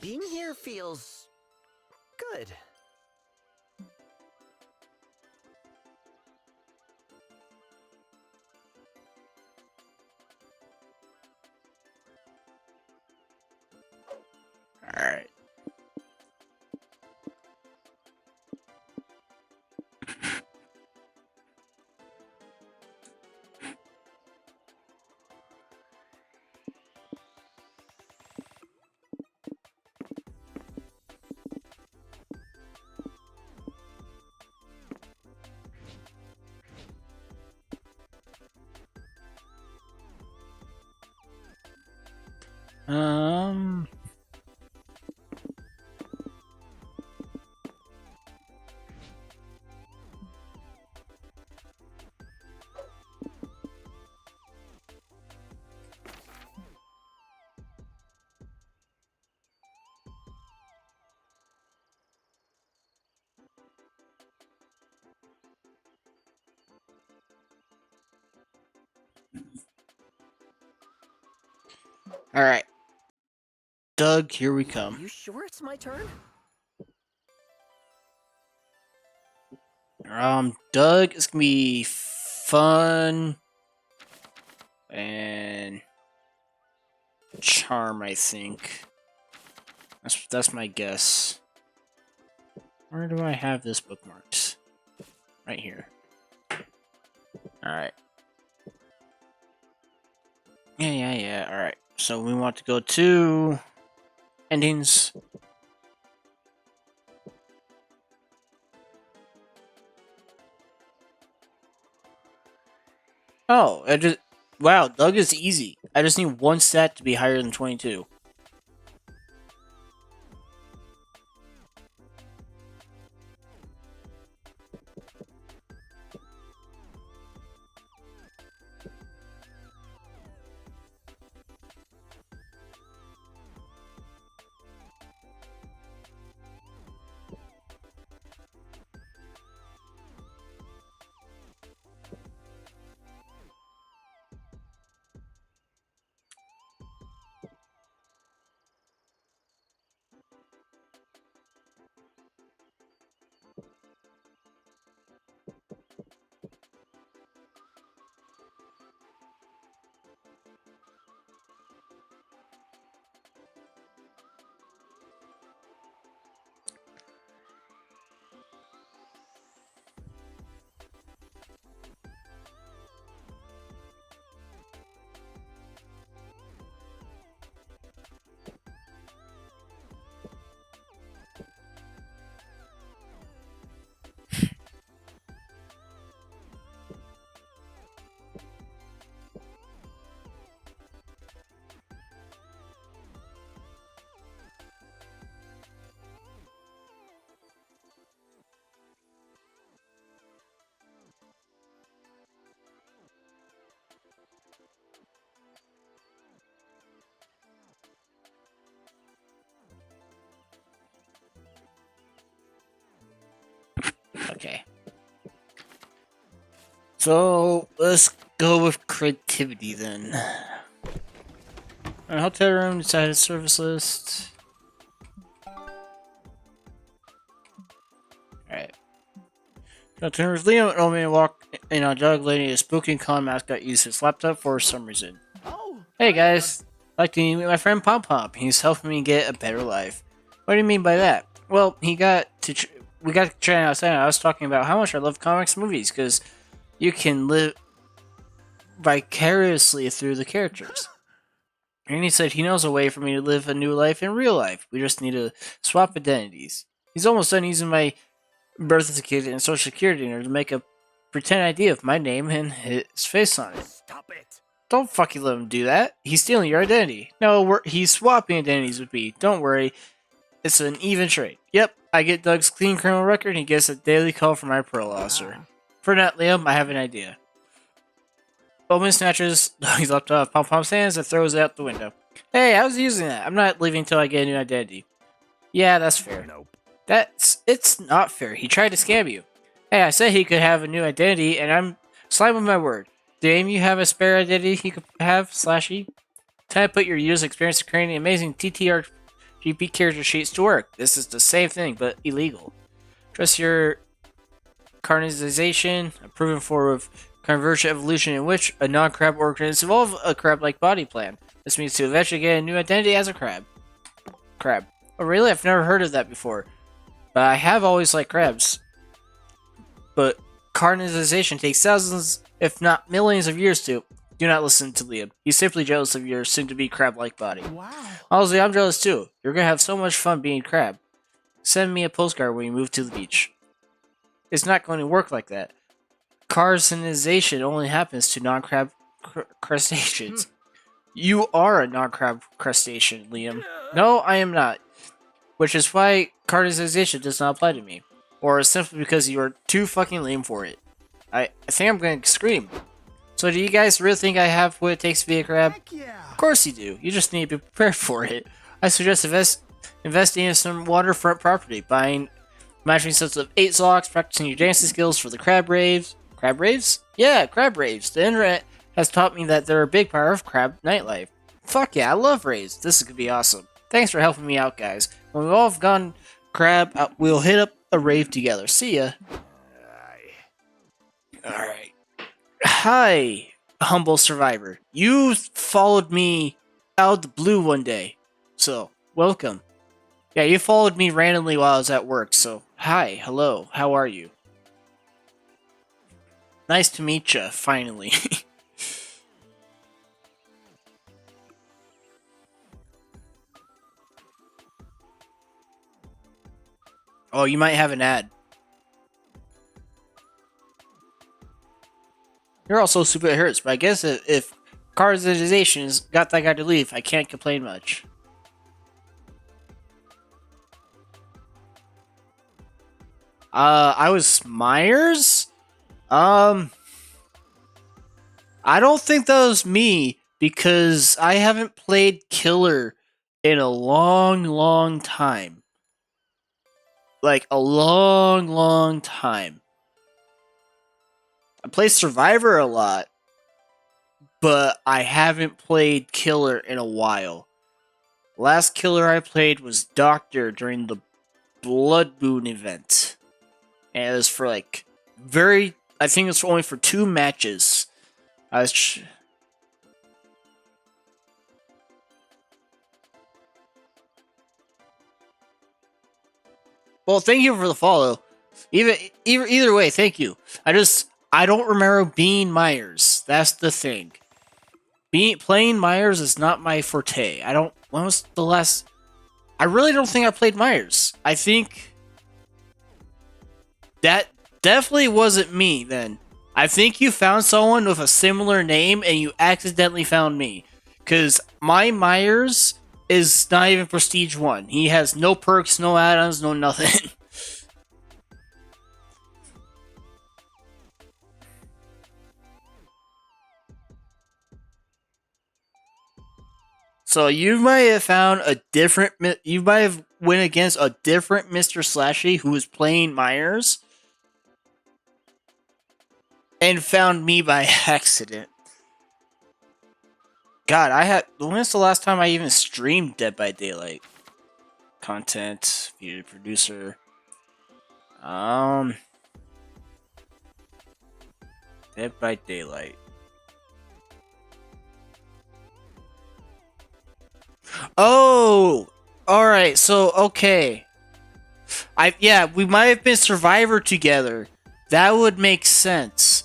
Being here feels good. Alright. Um. Alright. Doug, here we come. You sure it's my turn? Doug, it's gonna be fun and charm, I think. That's my guess. Where do I have this bookmarked? Right here. Alright. Yeah. Alright. So we want to go to endings. Oh, wow, Doug is easy. I just need one stat to be higher than 22. Okay. So let's go with creativity then. Hotel room, decided service list. Alright. Liam and old man walk in on Doug letting a spooky con mascot use his laptop for some reason. Oh, Hey guys, I'd like to meet my friend Pom Pom. He's helping me get a better life. What do you mean by that? Well, we got to try outside. I was talking about how much I love comics and movies because you can live vicariously through the characters. And he said he knows a way for me to live a new life in real life. We just need to swap identities. He's almost done using my birth certificate and social security number to make a pretend ID of my name and his face on it. stop it. Don't fucking let him do that. He's stealing your identity. No, he's swapping identities with me. Don't worry. It's an even trade. Yep, I get Doug's clean criminal record, and he gets a daily call from my parole officer. For that, Liam, I have an idea. Bowman snatches Doug's laptop, Pom Pom's hands, and throws it out the window. Hey, I was using that. I'm not leaving until I get a new identity. Yeah, that's fair. Nope. It's not fair. He tried to scam you. Hey, I said he could have a new identity, and I'm slamming my word. Dame, you have a spare identity he could have, Slashy? Time to put your user experience to creating amazing TTRGP character sheets to work. This is the same thing, but illegal. Trust your carnization, a proven form of convergent evolution in which a non-crab organism evolve a crab-like body plan. This means to eventually get a new identity as a crab. Crab. Oh, really? I've never heard of that before. But I have always liked crabs. But carnization takes thousands, if not millions of years to. Do not listen to Liam. He's simply jealous of your soon-to-be crab-like body. Wow. Honestly, I'm jealous too. You're gonna have so much fun being crab. Send me a postcard when you move to the beach. It's not going to work like that. Carcinization only happens to non-crab crustaceans. You are a non-crab crustacean, Liam. No, I am not. Which is why carcinization does not apply to me. Or simply because you are too fucking lame for it. I think I'm going to scream. So do you guys really think I have what it takes to be a crab? Heck yeah. Of course you do. You just need to be prepared for it. I suggest investing in some waterfront property, buying matching sets of 8 socks, practicing your dancing skills for the crab raves. Crab raves? Yeah, crab raves. The internet has taught me that they're a big part of crab nightlife. Fuck yeah, I love raves. This is gonna be awesome. Thanks for helping me out, guys. When we've all gone crab, we'll hit up a rave together. See ya. Alright. Hi, humble survivor. You followed me out of the blue one day. So, welcome. Yeah, you followed me randomly while I was at work, so hi, hello, how are you? Nice to meet ya, finally. Oh, you might have an ad. You're also super hurts, but I guess if carcinization has got that guy to leave, I can't complain much. I was Myers? I don't think that was me, because I haven't played Killer in a long time. Like, a long time. I play Survivor a lot, but I haven't played Killer in a while. Last Killer I played was Doctor during the Blood Moon event. And it was for like I think it's only for 2 matches. Well, thank you for the follow. Either way, thank you. I don't remember being Myers. That's the thing. Playing Myers is not my forte. When was the last? I really don't think I played Myers. I think that definitely wasn't me then. I think you found someone with a similar name and you accidentally found me. Because my Myers is not even Prestige 1. He has no perks, no add-ons, no nothing. So you might have found you might have went against a different Mr. Slashy who was playing Myers and found me by accident. God, when was the last time I even streamed Dead by Daylight? Content, view producer. Dead by Daylight. Oh, all right. So okay, we might have been Survivor together. That would make sense.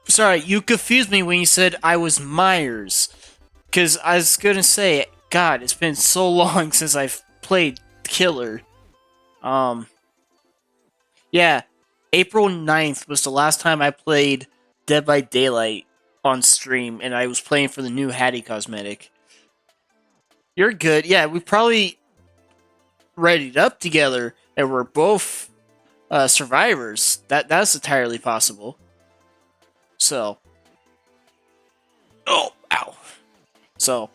Sorry, you confused me when you said I was Myers, because I was gonna say, God, it's been so long since I've played Killer. Yeah, April 9th was the last time I played Dead by Daylight on stream, and I was playing for the new Hattie cosmetic. You're good. Yeah, we probably readied up together, and we're both survivors, that's entirely possible. So, oh, ow. So,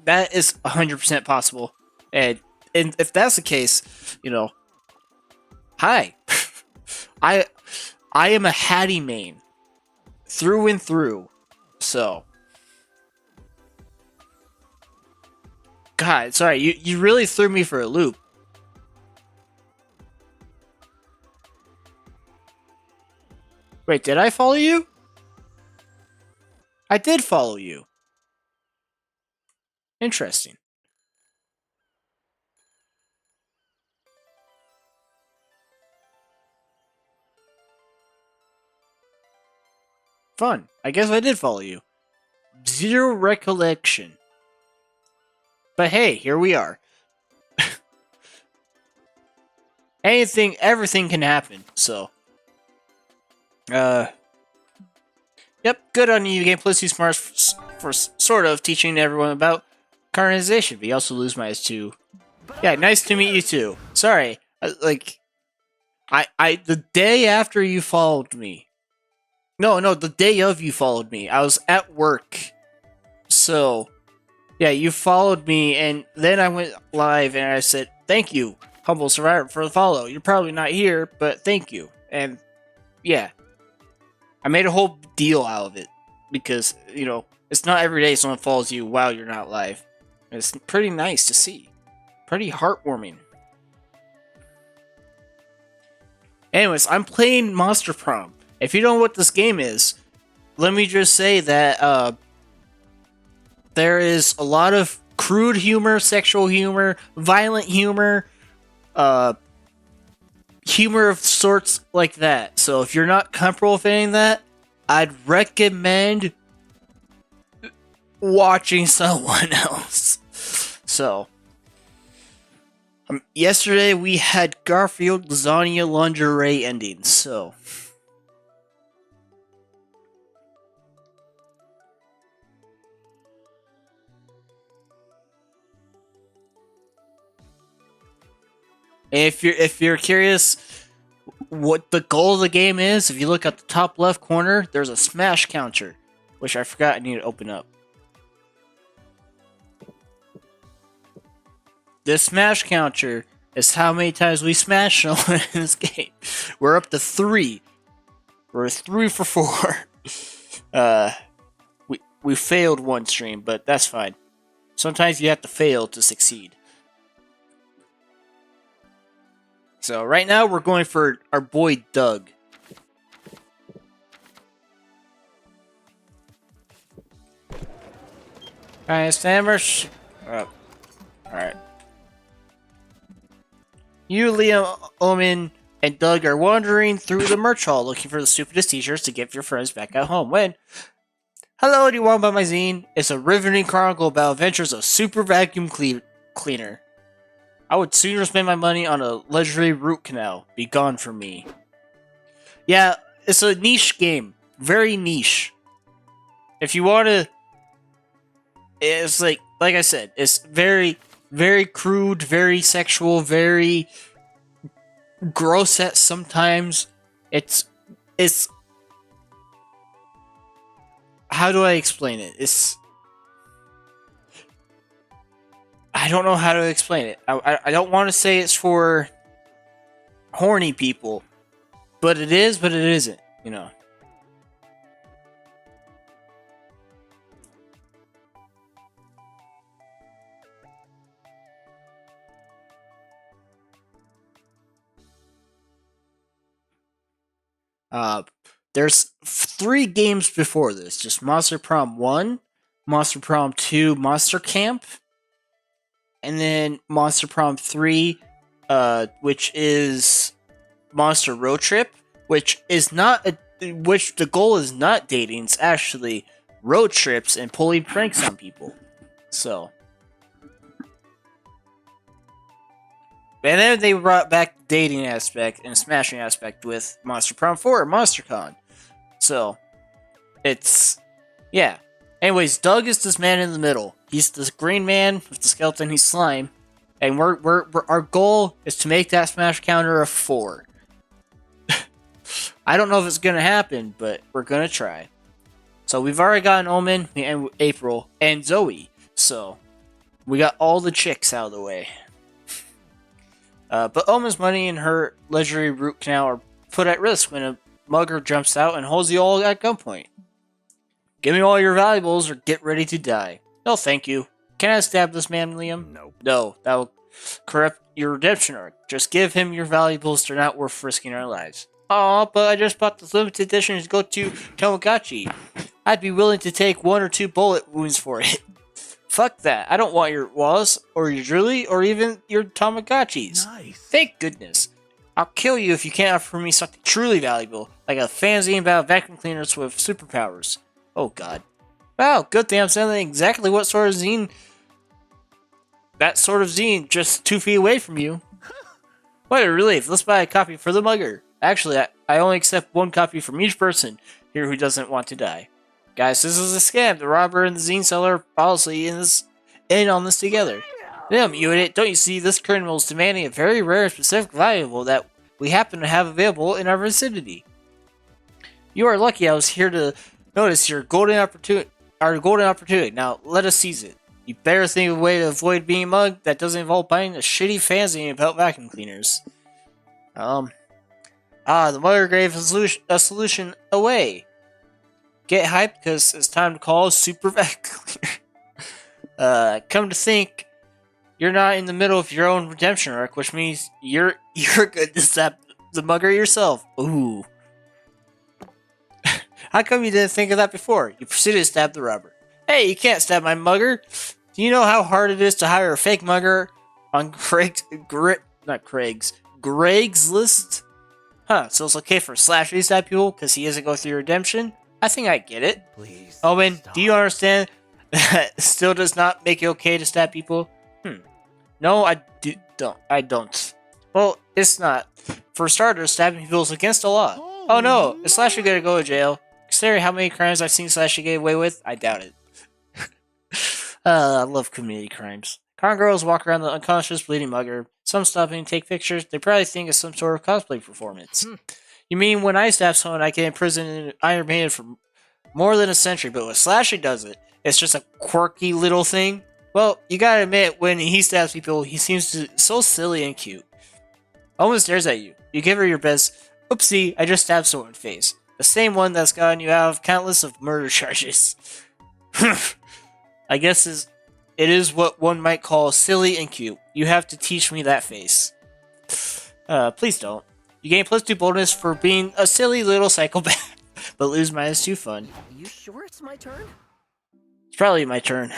that is 100% possible. And if that's the case, hi. I am a Hattie main through and through. So, God, sorry, you really threw me for a loop. Wait, did I follow you? I did follow you. Interesting. Fun. I guess I did follow you. Zero recollection. But hey, here we are. Everything can happen, so. Yep, good on you, Game Plus. You smart for sort of teaching everyone about carbonization, but you also lose my S2. Yeah, nice to meet you too. Sorry, the day after you followed me. No, the day of you followed me. I was at work. So, yeah, you followed me, and then I went live and I said, thank you, Humble Survivor, for the follow. You're probably not here, but thank you. And, yeah. I made a whole deal out of it. Because, it's not every day someone follows you while you're not live. It's pretty nice to see. Pretty heartwarming. Anyways, I'm playing Monster Prom. If you don't know what this game is, let me just say that there is a lot of crude humor, sexual humor, violent humor, humor of sorts like that. So if you're not comfortable with any of that, I'd recommend watching someone else. So, yesterday we had Garfield lasagna lingerie endings, so. If you're curious what the goal of the game is, if you look at the top left corner, there's a smash counter, which I forgot I need to open up. This smash counter is how many times we smash someone in this game. We're up to 3. We're 3 for 4. We failed one stream, but that's fine. Sometimes you have to fail to succeed. So right now we're going for our boy Doug. Alright, Stammers. Alright. You, Liam, Omen, and Doug are wandering through the merch hall looking for the stupidest t-shirts to give your friends back at home. When, hello, do you want to buy my zine? It's a riveting chronicle about adventures of super vacuum cleaner. I would sooner spend my money on a legendary root canal. Be gone from me. Yeah, it's a niche game. Very niche. If you want to... It's like I said, it's very, very crude, very sexual, very gross at sometimes. It's... How do I explain it? I don't know how to explain it. I don't want to say it's for horny people, but it is, but it isn't, There's 3 games before this. Just Monster Prom 1, Monster Prom 2, Monster Camp, and then Monster Prom 3, which is Monster Road Trip, which the goal is not dating, it's actually road trips and pulling pranks on people. So. And then they brought back the dating aspect and smashing aspect with Monster Prom 4, MonsterCon. So, yeah. Anyways, Doug is this man in the middle. He's this green man with the skeleton, he's slime. And our goal is to make that smash counter a 4. I don't know if it's gonna happen, but we're gonna try. So we've already got an Omen and April and Zoe. So we got all the chicks out of the way. But Omen's money and her legendary root canal are put at risk when a mugger jumps out and holds you all at gunpoint. Give me all your valuables or get ready to die. No, thank you. Can I stab this man, Liam? No, that will corrupt your redemption arc. Just give him your valuables. They're not worth risking our lives. Aw, but I just bought the limited edition to go to Tamagotchi. I'd be willing to take 1 or 2 bullet wounds for it. Fuck that. I don't want your walls, or your jewelry, or even your Tamagotchis. Nice. Thank goodness. I'll kill you if you can't offer me something truly valuable, like a fanzine about vacuum cleaners with superpowers. Oh god. Wow, good thing I'm selling exactly what sort of zine... That sort of zine, just 2 feet away from you. What a relief. Let's buy a copy for the mugger. Actually, I only accept 1 copy from each person here who doesn't want to die. Guys, this is a scam. The robber and the zine seller are obviously in on this together. Damn, you idiot. Don't you see this criminal is demanding a very rare and specific valuable that we happen to have available in our vicinity. You are lucky I was here to notice your golden opportunity. Now, let us seize it. You better think of a way to avoid being mugged that doesn't involve buying a shitty fanzine about vacuum cleaners. The mugger gave a solution away. Get hyped because it's time to call Super Vacuum Cleaner. Come to think, you're not in the middle of your own redemption arc, which means you're good to stab the mugger yourself. Ooh. How come you didn't think of that before? You proceeded to stab the robber. Hey, you can't stab my mugger. Do you know how hard it is to hire a fake mugger on Greg's list? Huh, so it's okay for Slash to stab people because he doesn't go through redemption? I think I get it. Please. Owen, stop. do you understand that still does not make it okay to stab people? No, I don't. Well, it's not. For starters, stabbing people is against the law. Oh no, is Slasher gonna go to jail? Considering how many crimes I've seen Slasher get away with, I doubt it. I love community crimes. Con girls walk around the unconscious bleeding mugger. Some stop and take pictures. They probably think it's some sort of cosplay performance. You mean when I stab someone, I get imprisoned in Iron Maiden for more than a century, but when Slasher does it, it's just a quirky little thing? Well, you gotta admit, when he stabs people, he seems so silly and cute. Owen stares at you. You give her your best, oopsie, I just stabbed someone face. The same one that's gotten you out of countless of murder charges. I guess it is what one might call silly and cute. You have to teach me that face. Please don't. You gain +2 bonus for being a silly little psychopath, but lose -2 fun. You sure it's my turn? It's probably my turn.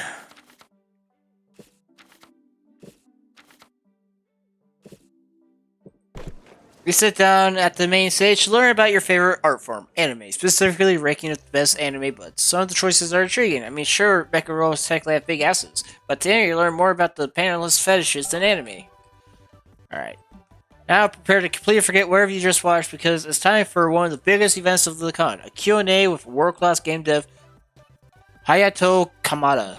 We sit down at the main stage to learn about your favorite art form, anime, specifically ranking of the best anime buds. Some of the choices are intriguing. I mean, sure, mecha robots technically have big asses, but today you learn more about the panelists' fetishes than anime. Alright. Now prepare to completely forget wherever you just watched because it's time for one of the biggest events of the con, a Q&A with world-class game dev Hayato Kamada.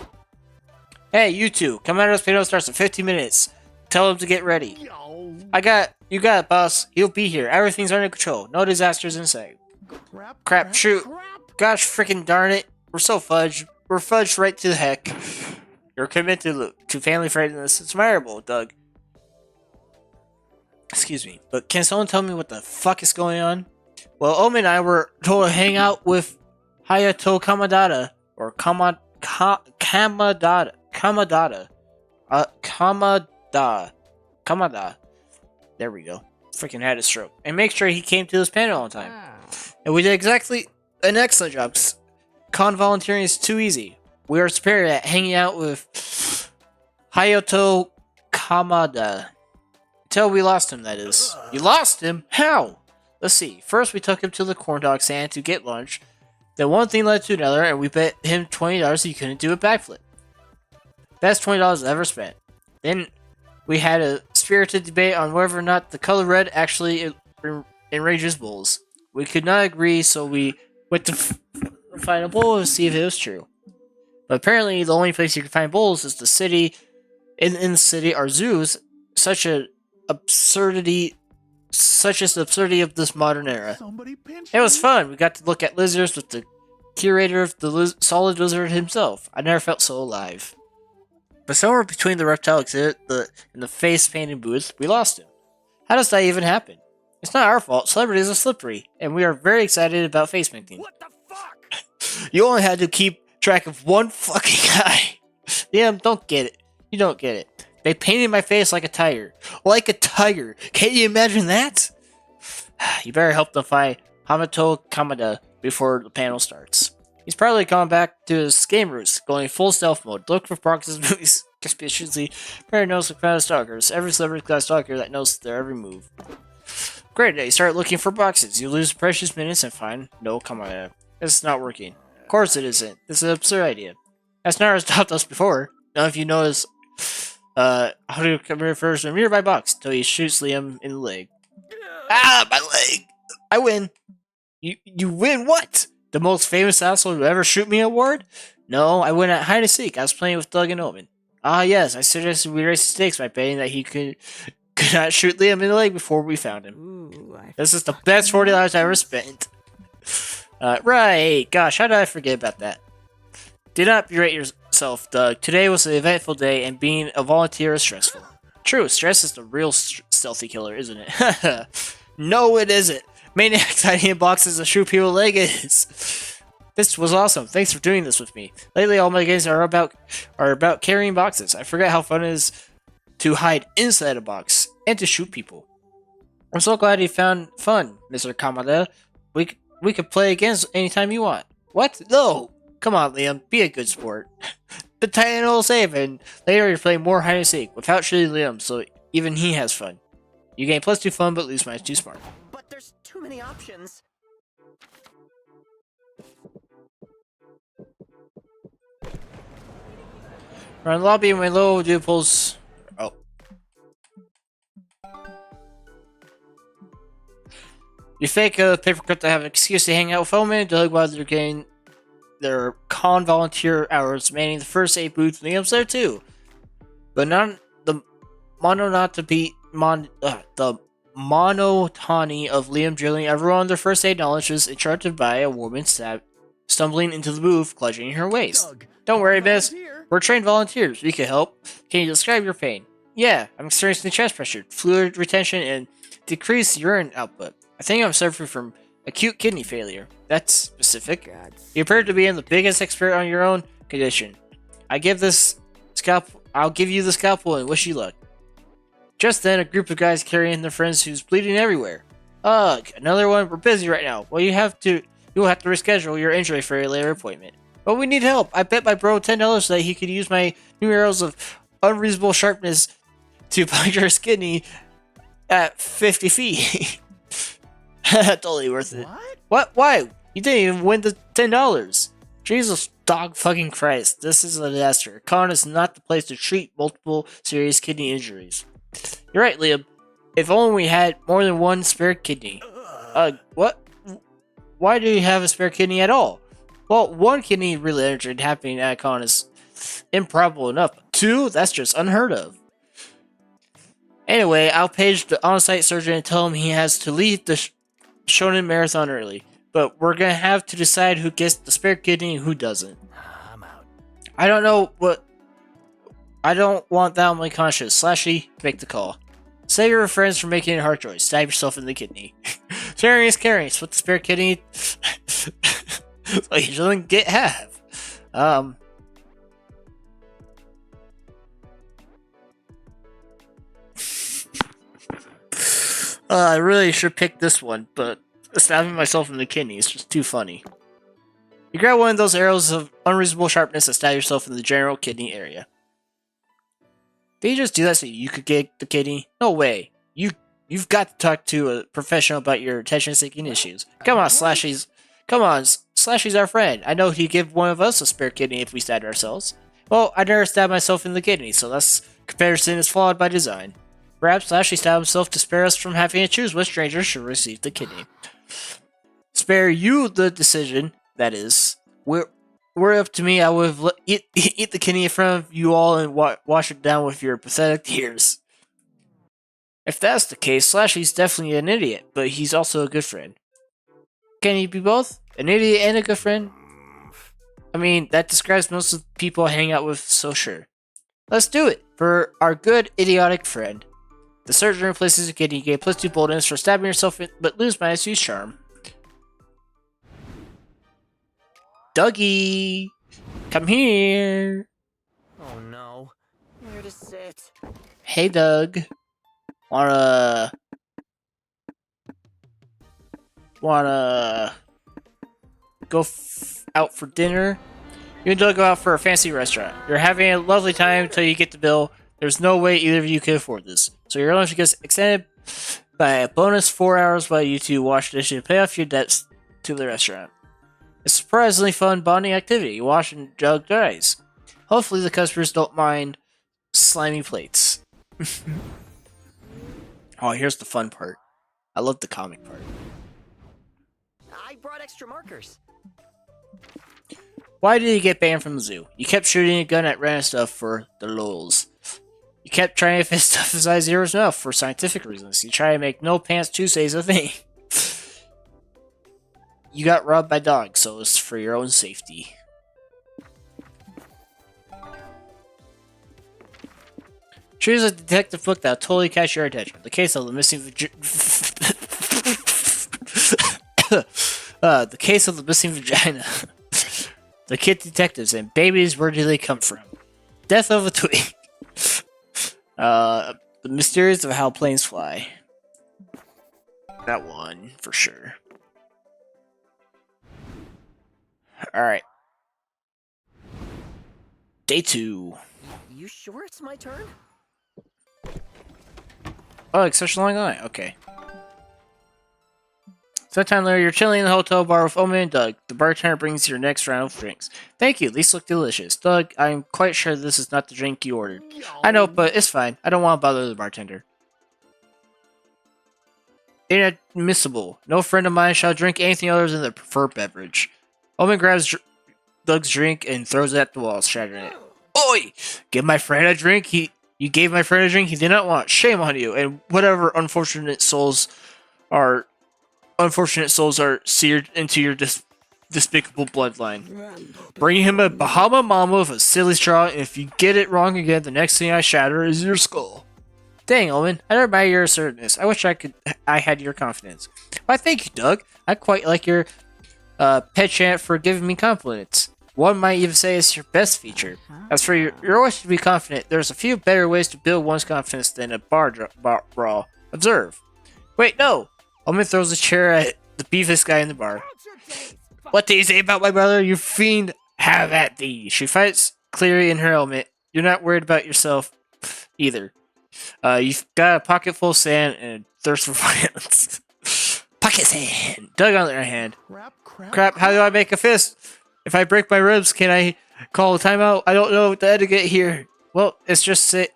Hey, you two, Kamada's panel starts in 15 minutes. Tell him to get ready. You got it, boss. He'll be here. Everything's under control. No disasters in sight. Crap, shoot. Gosh freaking darn it. We're so fudged. We're fudged right to the heck. Your commitment to family friendliness is admirable, Doug. Excuse me, but can someone tell me what the fuck is going on? Well, Omen and I were told to hang out with Hayato Kamada, or Kamada. There we go. Freaking had a stroke. And make sure he came to this panel on time. And we did exactly an excellent job. Con volunteering is too easy. We are superior at hanging out with Hayato Kamada. Until we lost him, that is. You lost him? How? Let's see. First, we took him to the corn dog stand to get lunch. Then one thing led to another, and we bet him $20 he couldn't do a backflip. Best $20 ever spent. Then we had a spirited debate on whether or not the color red actually enrages bulls. We could not agree, so we went to find a bull and see if it was true. But apparently, the only place you can find bulls is the city. In the city are zoos such an absurdity, such as the absurdity of this modern era. Somebody pinched It was me. fun. We got to look at lizards with the curator of the solid lizard himself. I never felt so alive. But somewhere between the reptile exhibit and the face painting booth, we lost him. How does that even happen? It's not our fault. Celebrities are slippery, and we are very excited about face painting. What the fuck? You only had to keep track of one fucking guy. Yeah, don't get it. You don't get it. They painted my face like a tiger. Like a tiger. Can't you imagine that? You better help them find Hamato Kamada before the panel starts. He's probably gone back to his game roots, going full stealth mode. Look for Prox's movies. Conspicuously, very noticeable crowd of stalkers. Every celebrity class stalker that knows their every move. Great day. Start looking for boxes. You lose precious minutes and find no Kamada. It's not working. Of course it isn't. This is an absurd idea. Asnara stopped us before. None of you notice how to come here first from nearby box until he shoots Liam in the leg. Ah, my leg! I win. You win what? The most famous asshole to ever shoot me award? No, I win at hide and seek. I was playing with Doug and Owen. Ah, yes, I suggested we raise the stakes by betting that he could not shoot Liam in the leg before we found him. Ooh, This is the best $40 I ever spent. Right. Gosh, how did I forget about that? Do not berate yourself, Doug. Today was an eventful day, and being a volunteer is stressful. True, stress is the real stealthy killer, isn't it? No, it isn't. Maniacs hiding in boxes and shoot people leg is. This was awesome. Thanks for doing this with me. Lately, all my games are about carrying boxes. I forget how fun it is to hide inside a box and to shoot people. I'm so glad you found fun, Mr. Kamada. We could play again anytime you want. What? No! Come on, Liam. Be a good sport. The tiny will save, and later you play more hide and seek without shooting Liam, so even he has fun. You gain +2 fun, but lose -2 smart. but there's too many options. We're in the lobby and my little dude pulls. Oh. You fake a paperclip to have an excuse to hang out with Omen and Doug while they're getting their con volunteer hours manning the first aid booth. Liam's there too. But not the monotony of Liam drilling everyone on their first aid knowledge is interrupted by a woman stumbling into the booth, clutching her waist. Doug, Don't worry, miss. volunteer. We're trained volunteers. We can help. Can you describe your pain? Yeah, I'm experiencing chest pressure, fluid retention, and decreased urine output. I think I'm suffering from acute kidney failure. That's specific. God. You appear to be the biggest expert on your own condition. I'll give you the scalpel and wish you luck. Just then, a group of guys carrying their friends who's bleeding everywhere. Ugh, another one. We're busy right now. Well, you will have to reschedule your injury for a later appointment. But we need help. I bet my bro $10 so that he could use my new arrows of unreasonable sharpness to puncture his kidney at 50 feet. Totally worth it. What? What? Why? You didn't even win the $10. Jesus, dog fucking Christ. This is a disaster. Con is not the place to treat multiple serious kidney injuries. You're right, Liam. If only we had more than one spare kidney. What? Why do you have a spare kidney at all? Well, one kidney really injured happening at a con is improbable enough. Two? That's just unheard of. Anyway, I'll page the on-site surgeon and tell him he has to leave the Shonen Marathon early. But we're gonna have to decide who gets the spare kidney and who doesn't. I'm out. I don't want that on my conscience. Slashy, make the call. Save your friends from making a hard choice. Stab yourself in the kidney. Sharing is caring. Split the spare kidney so you shouldn't get half. I really should pick this one, but stabbing myself in the kidney is just too funny. You grab one of those arrows of unreasonable sharpness and stab yourself in the general kidney area. Did you just do that so you could get the kidney? No way. You've got to talk to a professional about your attention-seeking issues. Come on, Slashy's our friend. I know he'd give one of us a spare kidney if we stabbed ourselves. Well, I never stabbed myself in the kidney, so this comparison is flawed by design. Perhaps Slashy stabbed himself to spare us from having to choose which stranger should receive the kidney. Spare you the decision, that is. Were up to me, I would have eat the kidney in front of you all and wash it down with your pathetic tears. If that's the case, Slashy's definitely an idiot, but he's also a good friend. Can he be both? An idiot and a good friend? I mean, that describes most of the people I hang out with, so sure. Let's do it for our good, idiotic friend. The surgeon replaces a kidney, you get +2 boldness for stabbing yourself, but lose -2 charm. Dougie! Come here! Oh no. Where to sit? Hey, Doug. Wanna go out for dinner? You and Doug go out for a fancy restaurant. You're having a lovely time until you get the bill. There's no way either of you can afford this. So your lunch gets extended by a bonus 4 hours while you two wash dishes and pay off your debts to the restaurant. It's a surprisingly fun bonding activity. You wash and Doug dies. Hopefully the customers don't mind slimy plates. Oh, here's the fun part. I love the comic part. I brought extra markers. Why did he get banned from the zoo? You kept shooting a gun at random stuff for the lols. You kept trying to fit stuff inside Zero's mouth for scientific reasons. You try to make No Pants Tuesdays a thing. You got robbed by dogs, so it's for your own safety. Choose a detective book that'll totally catch your attention. The case of the missing the case of the missing vagina. The kid detectives and babies, where do they come from? Death of a twig. The mysteries of how planes fly. That one, for sure. Alright. Day 2. You sure it's my turn? Oh, like such a long line. Okay. Sometime later, you're chilling in the hotel bar with Omen and Doug. The bartender brings your next round of drinks. Thank you, these look delicious. Doug, I'm quite sure this is not the drink you ordered. I know, but it's fine. I don't want to bother the bartender. Inadmissible. No friend of mine shall drink anything other than the preferred beverage. Omen grabs Doug's drink and throws it at the wall, shattering it. Oi! Give my friend a drink? You gave my friend a drink he did not want. Shame on you, and whatever unfortunate souls are seared into your despicable bloodline. Bring him a Bahama Mama with a silly straw, and if you get it wrong again, the next thing I shatter is your skull. Dang, Owen, I admire your assertiveness. I wish I had your confidence. Why, thank you, Doug. I quite like your penchant for giving me compliments. One might even say it's your best feature. As for your wish to be confident, there's a few better ways to build one's confidence than a bar brawl. Observe. Wait, no! Omen throws a chair at the beefiest guy in the bar. What do you say about my brother, you fiend? Have at thee. She fights clearly in her element. You're not worried about yourself either. You've got a pocket full of sand and a thirst for violence. Pocket sand. Doug on the other hand. Crap, how do I make a fist? If I break my ribs, can I call a timeout? I don't know the etiquette here. Well, let's just say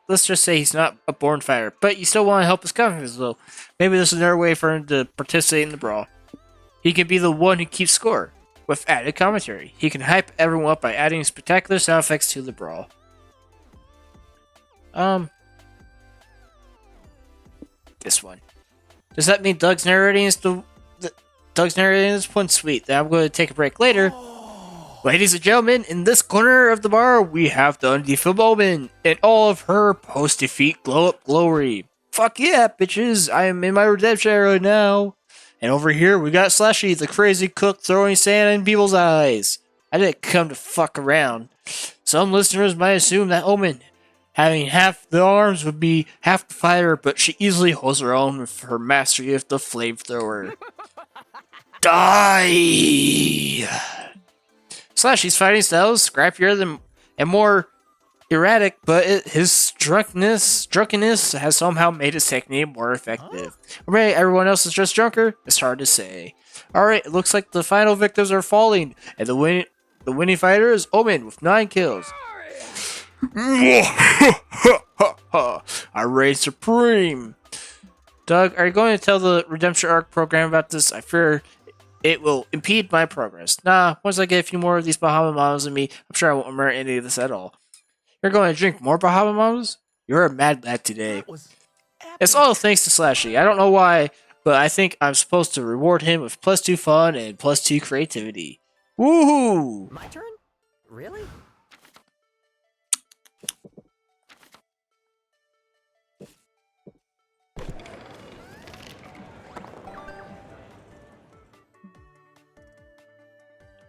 he's not a born fighter, but you still want to help his confidence, though. Maybe there's another way for him to participate in the brawl. He can be the one who keeps score, with added commentary. He can hype everyone up by adding spectacular sound effects to the brawl. This one. Does that mean Doug's narrating is this one? Sweet. Then I'm going to take a break later. Ladies and gentlemen, in this corner of the bar, we have the undefeatable Omen and all of her post-defeat glow-up glory. Fuck yeah, bitches! I am in my redemption era now. And over here, we got Slashy, the crazy cook throwing sand in people's eyes. I didn't come to fuck around. Some listeners might assume that Omen, having half the arms, would be half the fighter, but she easily holds her own with her mastery of the flamethrower. Die! Slashy's fighting style is scrappier and more erratic, but his drunkenness has somehow made his technique more effective. Or maybe everyone else is just drunker? It's hard to say. Alright, it looks like the final victims are falling, and the winning fighter is Omen with 9 kills. I reign supreme! Doug, are you going to tell the Redemption Arc program about this? I fear it will impede my progress. Nah, once I get a few more of these Bahama Mamas in me, I'm sure I won't remember any of this at all. You're going to drink more Bahama Mamas? You're a mad lad today. It's all thanks to Slashy. I don't know why, but I think I'm supposed to reward him with +2 fun and +2 creativity. Woohoo! My turn? Really?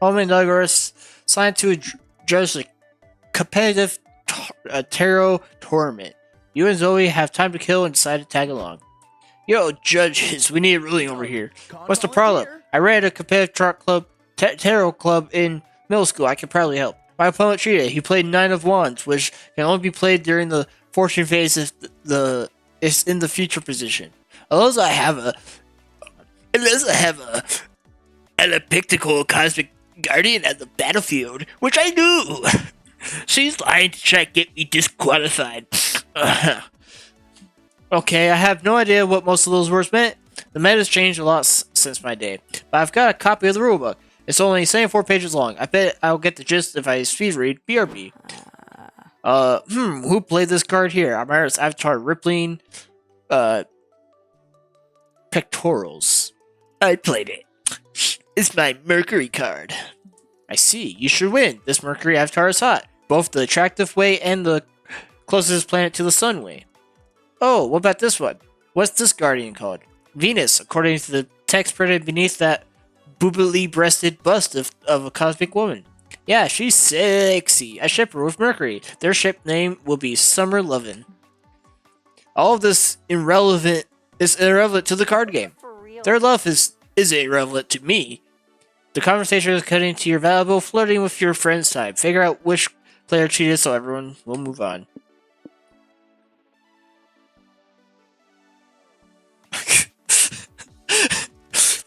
Homie Douglas signed to judge the competitive tarot tournament. You and Zoe have time to kill and decide to tag along. Yo, judges, we need a ruling over here. What's the problem? I ran a competitive tarot club in middle school. I can probably help. My opponent cheated. He played 9 of Wands, which can only be played during the fortune phase if it's in the future position. Unless I have a elliptical cosmic guardian at the battlefield, which I do. She's lying to try to get me disqualified. Okay, I have no idea what most of those words meant. The meta's changed a lot since my day, but I've got a copy of the rulebook. It's only 74 pages long. I bet I'll get the gist if I speed read BRB. Who played this card here? Amara's Avatar Rippling, Pectorals. I played it. It's my Mercury card. I see. You should win. This Mercury Avatar is hot. Both the attractive way and the closest planet to the sun way. Oh, what about this one? What's this guardian called? Venus, according to the text printed beneath that boobily-breasted bust of a cosmic woman. Yeah, she's sexy. I ship her with Mercury. Their ship name will be Summer Lovin'. All of this is irrelevant to the card game. For real? Their love is irrelevant to me. The conversation is cutting to your valuable flirting with your friends time. Figure out which player cheated so everyone will move on.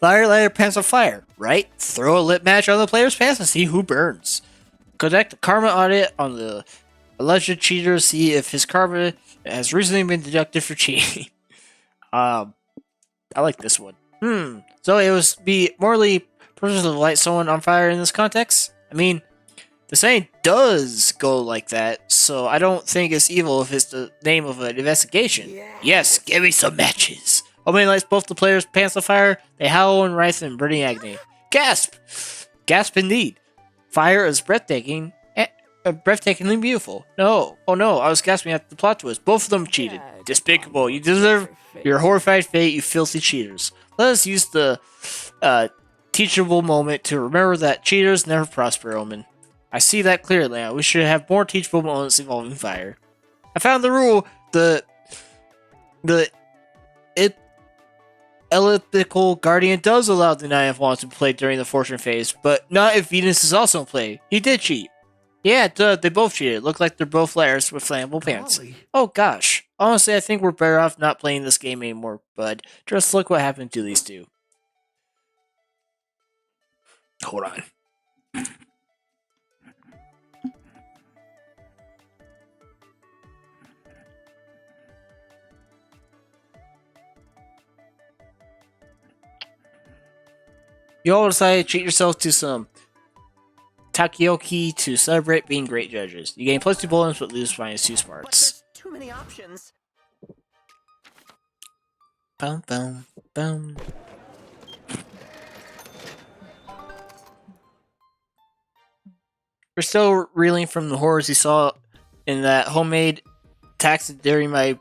Liar, pants on fire, right? Throw a lit match on the player's pants and see who burns. Conduct a karma audit on the alleged cheater, see if his karma has recently been deducted for cheating. I like this one. So it was be morally personal to light someone on fire in this context? I mean, the saying does go like that, so I don't think it's evil if it's the name of an investigation. Yes, give me some matches. Homie lights both the players' pants on fire. They howl and writhe in burning agony. Gasp! Gasp indeed. Fire is breathtakingly beautiful. No. Oh no, I was gasping at the plot twist. Both of them cheated. Despicable. You deserve your horrified fate, you filthy cheaters. Let us use the teachable moment to remember that cheaters never prosper, Omen. I see that clearly now. We should have more teachable moments involving fire. I found the rule. The elliptical guardian does allow the Nine of Wands to play during the fortune phase, but not if Venus is also in play. He did cheat. Yeah, duh, they both cheated. Look like they're both liars with flammable pants. Oh gosh. Honestly, I think we're better off not playing this game anymore, bud. Just look what happened to these two. Hold on. You all decided to treat yourself to some takoyaki to celebrate being great judges. You gain +2 bonus but lose -2 But smarts. there's too many options. Boom, boom, boom. We're still reeling from the horrors he saw in that homemade taxidermy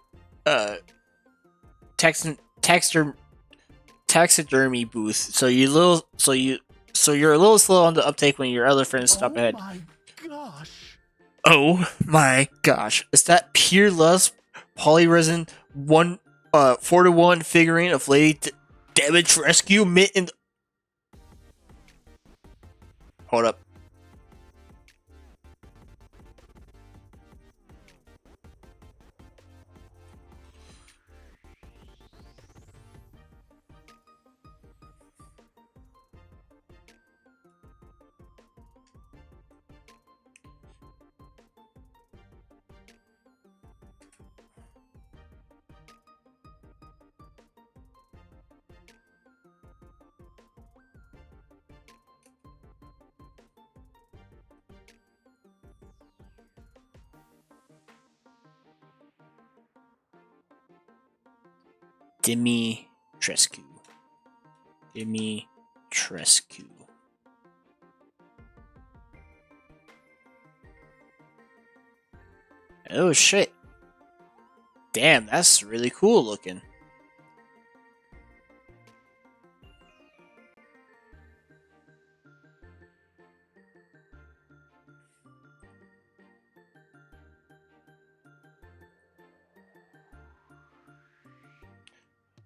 taxidermy booth. So you're a little slow on the uptake when your other friends stop ahead. My gosh. Oh my gosh! Is that pure lust polyresin 4-to-1 figurine of Lady Damage Rescue Mitten? Hold up. Dimitrescu. Dimitrescu. Oh shit. Damn, that's really cool looking.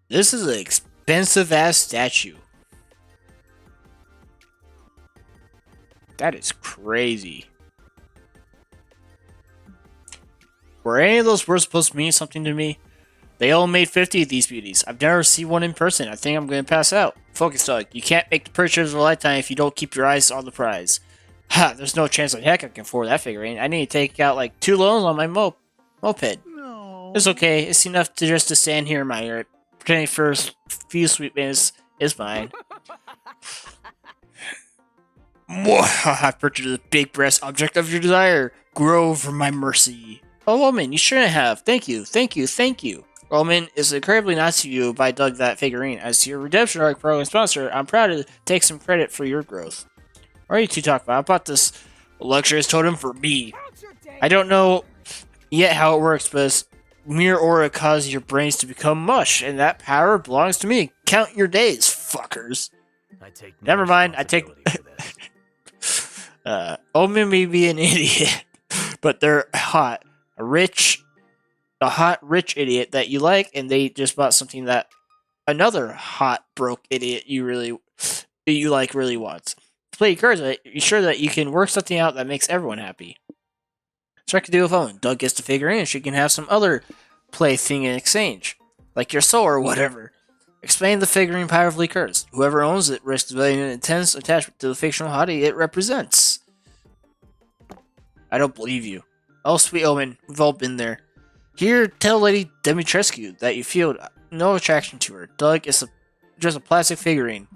This is an expensive ass statue. That is crazy. Were any of those words supposed to mean something to me? They all made 50 of these beauties. I've never seen one in person. I think I'm going to pass out. Focus, Doug. You can't make the purchase of a lifetime if you don't keep your eyes on the prize. Ha, there's no chance in heck I can afford that figurine. I need to take out like 2 loans on my moped. No. It's okay. It's enough to just to stand here and admire it. Pretending for a few sweet minutes is mine. I purchased a big breast object of your desire. Grow for my mercy. Oh, woman, you shouldn't have. Thank you, thank you, thank you. Roman, it's incredibly nice of you by Doug that figurine. As your Redemption Arc program sponsor, I'm proud to take some credit for your growth. What are you two talking about? I bought this luxurious totem for me. I don't know yet how it works, but it's mere aura causes your brains to become mush, and that power belongs to me. Count your days, fuckers. I take Never mind, I take- responsibility for this. Omen may be an idiot, but they're hot. A hot, rich idiot that you like, and they just bought something that another hot, broke idiot you like really wants. To play your cards, you sure that you can work something out that makes everyone happy. Strike a deal with Owen. Doug gets the figurine, and she can have some other plaything in exchange, like your soul or whatever. Explain the figurine powerfully cursed. Whoever owns it risks developing an intense attachment to the fictional hottie it represents. I don't believe you. Oh, sweet Omen, we've all been there. Here, tell Lady Dimitrescu that you feel no attraction to her. Doug is just a plastic figurine.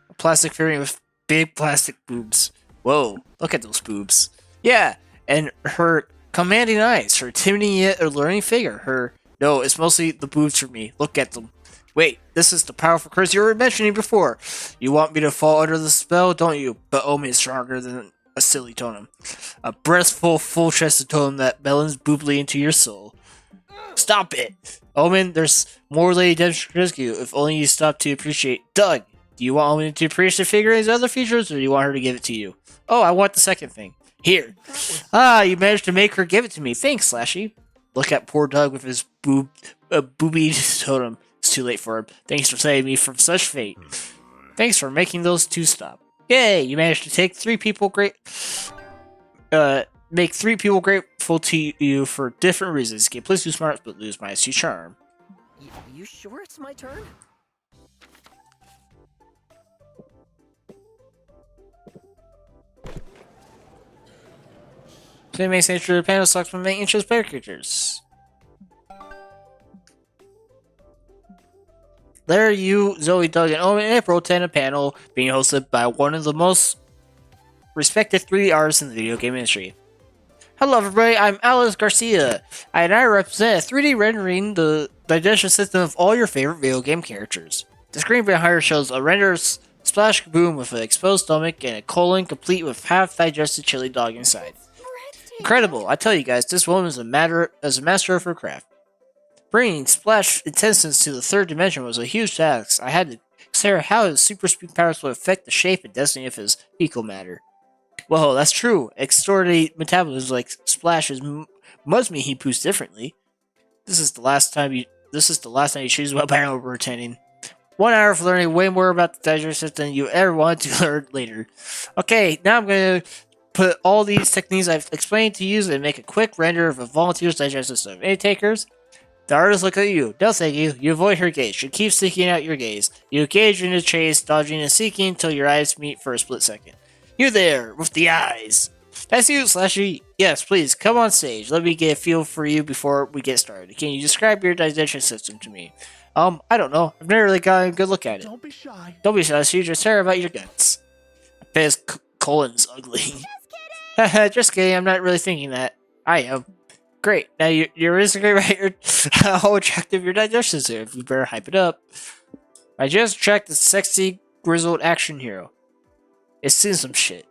A plastic figurine with big plastic boobs. Whoa, look at those boobs. Yeah, and her commanding eyes, her intimidating yet alluring figure. No, it's mostly the boobs for me. Look at them. Wait, this is the powerful curse you were mentioning before. You want me to fall under the spell, don't you? But Omi is stronger than a silly totem. A breastful, full-chested totem that melons boobly into your soul. Stop it! Omen, there's more Lady Dimitrescu if only you stop to appreciate. Doug, do you want Omen to appreciate the figurine's other features, or do you want her to give it to you? Oh, I want the second thing. Here. Ah, you managed to make her give it to me. Thanks, Slashy. Look at poor Doug with his booby totem. It's too late for him. Thanks for saving me from such fate. Thanks for making those two stop. Yay! You managed to take make 3 people grateful to you for different reasons. Get please too smart, but lose my SU charm. You sure it's my turn? Today makes nature the panel sucks from making interest better creatures. There you, Zoe, Doug, and Owen in April attend a panel being hosted by one of the most respected 3D artists in the video game industry. Hello everybody, I'm Alice Garcia, and I represent a 3D rendering the digestion system of all your favorite video game characters. The screen behind her shows a rendered splash kaboom with an exposed stomach and a colon complete with half-digested chili dog inside. Incredible, I tell you guys, this woman is a master of her craft. Bringing Splash intestines to the 3rd dimension was a huge task. I had to consider how his super speed powers would affect the shape and destiny of his fecal matter. Whoa, that's true. Extraordinary metabolism like Splash's must mean he poos differently. This is the last time you choose what panel we're attending. 1 hour of learning way more about the digestive system than you ever wanted to learn later. Okay, now I'm going to put all these techniques I've explained to use and make a quick render of a volunteer's digestive system. Any takers? The artist look at you. No thank you. You avoid her gaze. She keeps seeking out your gaze. You engage in a chase, dodging and seeking until your eyes meet for a split second. You there, with the eyes. That's you, Slashy. Yes, please, come on stage. Let me get a feel for you before we get started. Can you describe your digestion system to me? I don't know. I've never really gotten a good look at it. Don't be shy. Don't be shy, Slashy. Just care about your guts. I bet his colon's ugly. Just kidding. I'm not really thinking that. I am. Great. Now your Instagram right how attractive your digestion is. If you better hype it up. I just checked the sexy grizzled action hero. It's seen some shit.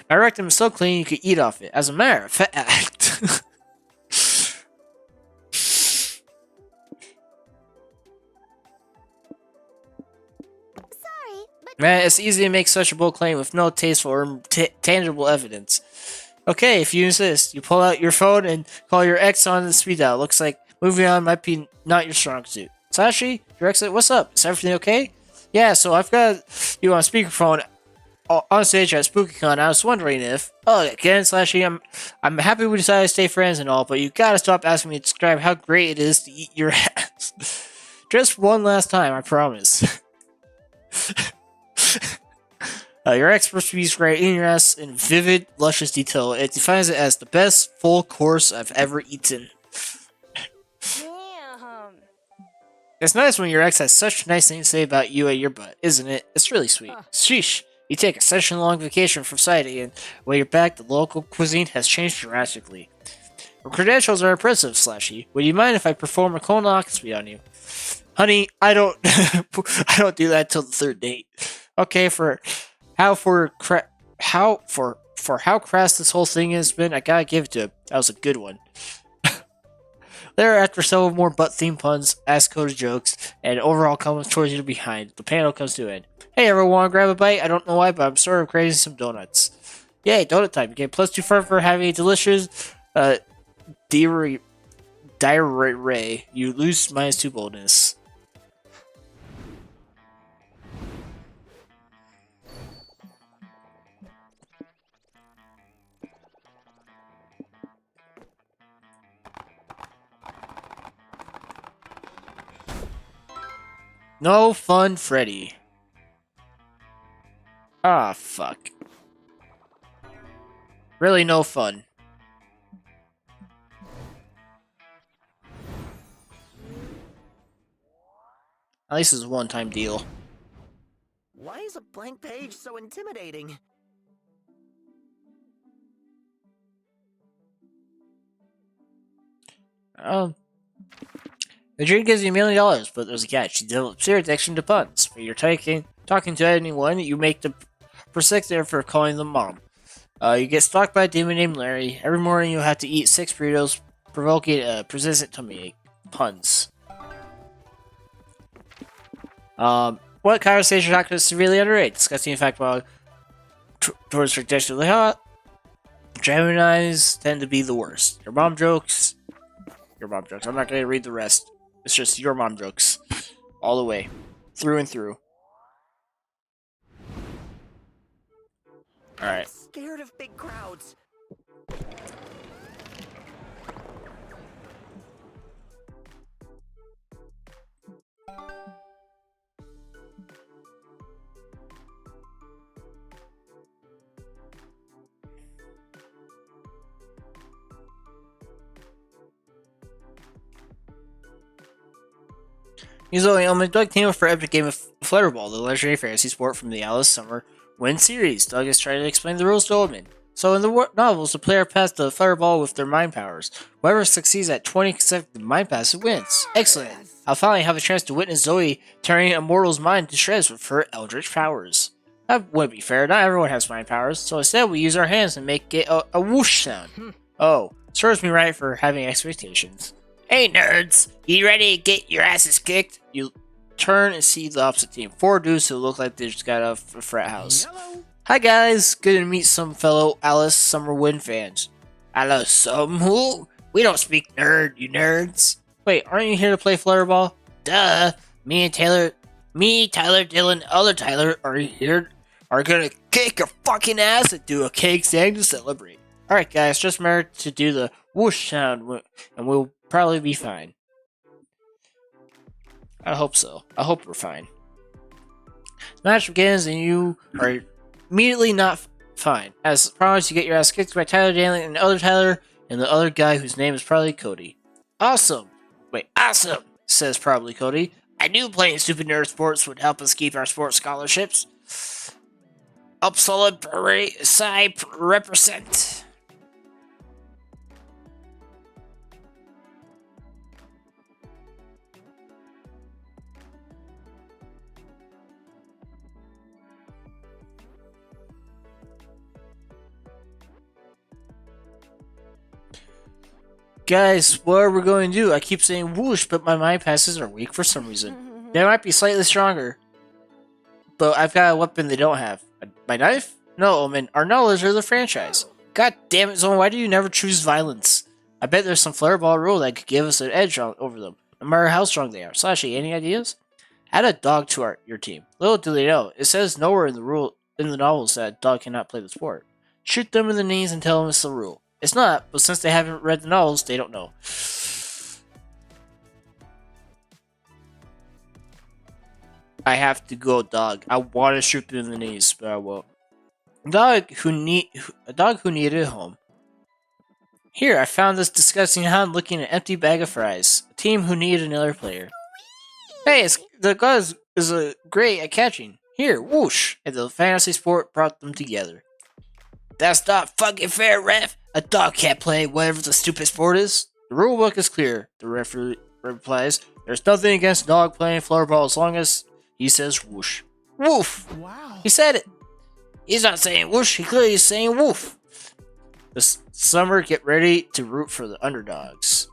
My rectum is so clean you could eat off it. As a matter of fact. Sorry, but Man, it's easy to make such a bold claim with no tasteful or tangible evidence. Okay, if you insist, you pull out your phone and call your ex on the speed dial. Looks like moving on might be not your strong suit. Sashi, your ex, what's up? Is everything okay? Yeah, so I've got you on speakerphone on stage at SpookyCon. I was wondering if, again, Slashy, I'm happy we decided to stay friends and all, but you gotta stop asking me to describe how great it is to eat your ass. Just one last time, I promise. Your expertise great in your ass in vivid, luscious detail. It defines it as the best full course I've ever eaten. damn. It's nice when your ex has such nice things to say about you and your butt, isn't it? It's really sweet. Sheesh. You take a session-long vacation from society, and when you're back, the local cuisine has changed drastically. Your credentials are impressive, Slashy. Would you mind if I perform a colonoscopy on you? Honey, I don't I don't do that till the third date. Okay, for how crass this whole thing has been, I gotta give it to him. That was a good one. There, after several more butt-themed puns, ass-coded jokes, and overall comments towards you behind, the panel comes to an end. Hey, everyone, want to grab a bite? I don't know why, but I'm sort of craving some donuts. Yay, donut time. You get +2 for having a delicious diarrhea. You lose -2 boldness. No fun, Freddy. Ah, fuck. Really no fun. At least it's a one-time deal. Why is a blank page so intimidating? The dream gives you $1 million, but there's a catch. You develop serious addiction to puns. When you're talking to anyone, you make the perspective for calling them mom. You get stalked by a demon named Larry. Every morning you have to eat 6 burritos, provoking a persistent tummy ache. Puns. What conversation talk is severely underrated? Discussing the fact about towards traditionally hot. Geminis tend to be the worst. Your mom jokes. I'm not going to read the rest. It's just your mom jokes. All the way. Through and through. Alright. Scared of big crowds. He's only Doug team up for Epic Game of Flutterball, the legendary fantasy sport from the Alice Summer Wind series. Doug is trying to explain the rules to Oldman. So in the novels, the player passes the Flutterball with their mind powers. Whoever succeeds at 20 consecutive mind passes wins. Excellent. I'll finally have a chance to witness Zoe turning a mortal's mind to shreds with her eldritch powers. That wouldn't be fair. Not everyone has mind powers, so instead we use our hands and make it a whoosh sound. Oh, serves me right for having expectations. Hey nerds, you ready to get your asses kicked? You turn and see the opposite team. 4 dudes who look like they just got out of a frat house. Hello. Hi guys, good to meet some fellow Alice Summer Wind fans. Hello, some who? We don't speak nerd, you nerds. Wait, aren't you here to play Flutterball? Duh. Me, Tyler, Dylan, other Tyler are gonna kick your fucking ass and do a cake stand to celebrate. Alright guys, just remember to do the whoosh sound and we'll probably be fine. I hope so. I hope we're fine. The match begins and you are immediately not fine. As promised, you get your ass kicked by Tyler Daly and the other Tyler and the other guy whose name is probably Cody. Awesome! Wait, awesome! Says probably Cody. I knew playing stupid nerd sports would help us keep our sports scholarships. Uppsala Psi represent. Guys, what are we going to do? I keep saying whoosh, but my mind passes are weak for some reason. They might be slightly stronger, but I've got a weapon they don't have. My knife? No, Omen. Our knowledge of the franchise. God damn it, Zone, why do you never choose violence? I bet there's some Flairball rule that could give us an edge over them, no matter how strong they are. Slashy, any ideas? Add a dog to your team. Little do they know, it says nowhere in the novels that a dog cannot play the sport. Shoot them in the knees and tell them it's the rule. It's not, but since they haven't read the novels, they don't know. I have to go, dog. I want to shoot them in the knees, but I won't. A dog who needed a home. Here, I found this disgusting hound looking at an empty bag of fries. A team who needed another player. Hey, the guy is great at catching. Here, whoosh! And the fantasy sport brought them together. That's not fucking fair, ref! A dog can't play whatever the stupid sport is. The rule book is clear, the referee replies. There's nothing against dog playing floorball as long as he says whoosh. Woof! Wow. He said it! He's not saying whoosh, he clearly is saying woof. This summer, get ready to root for the underdogs.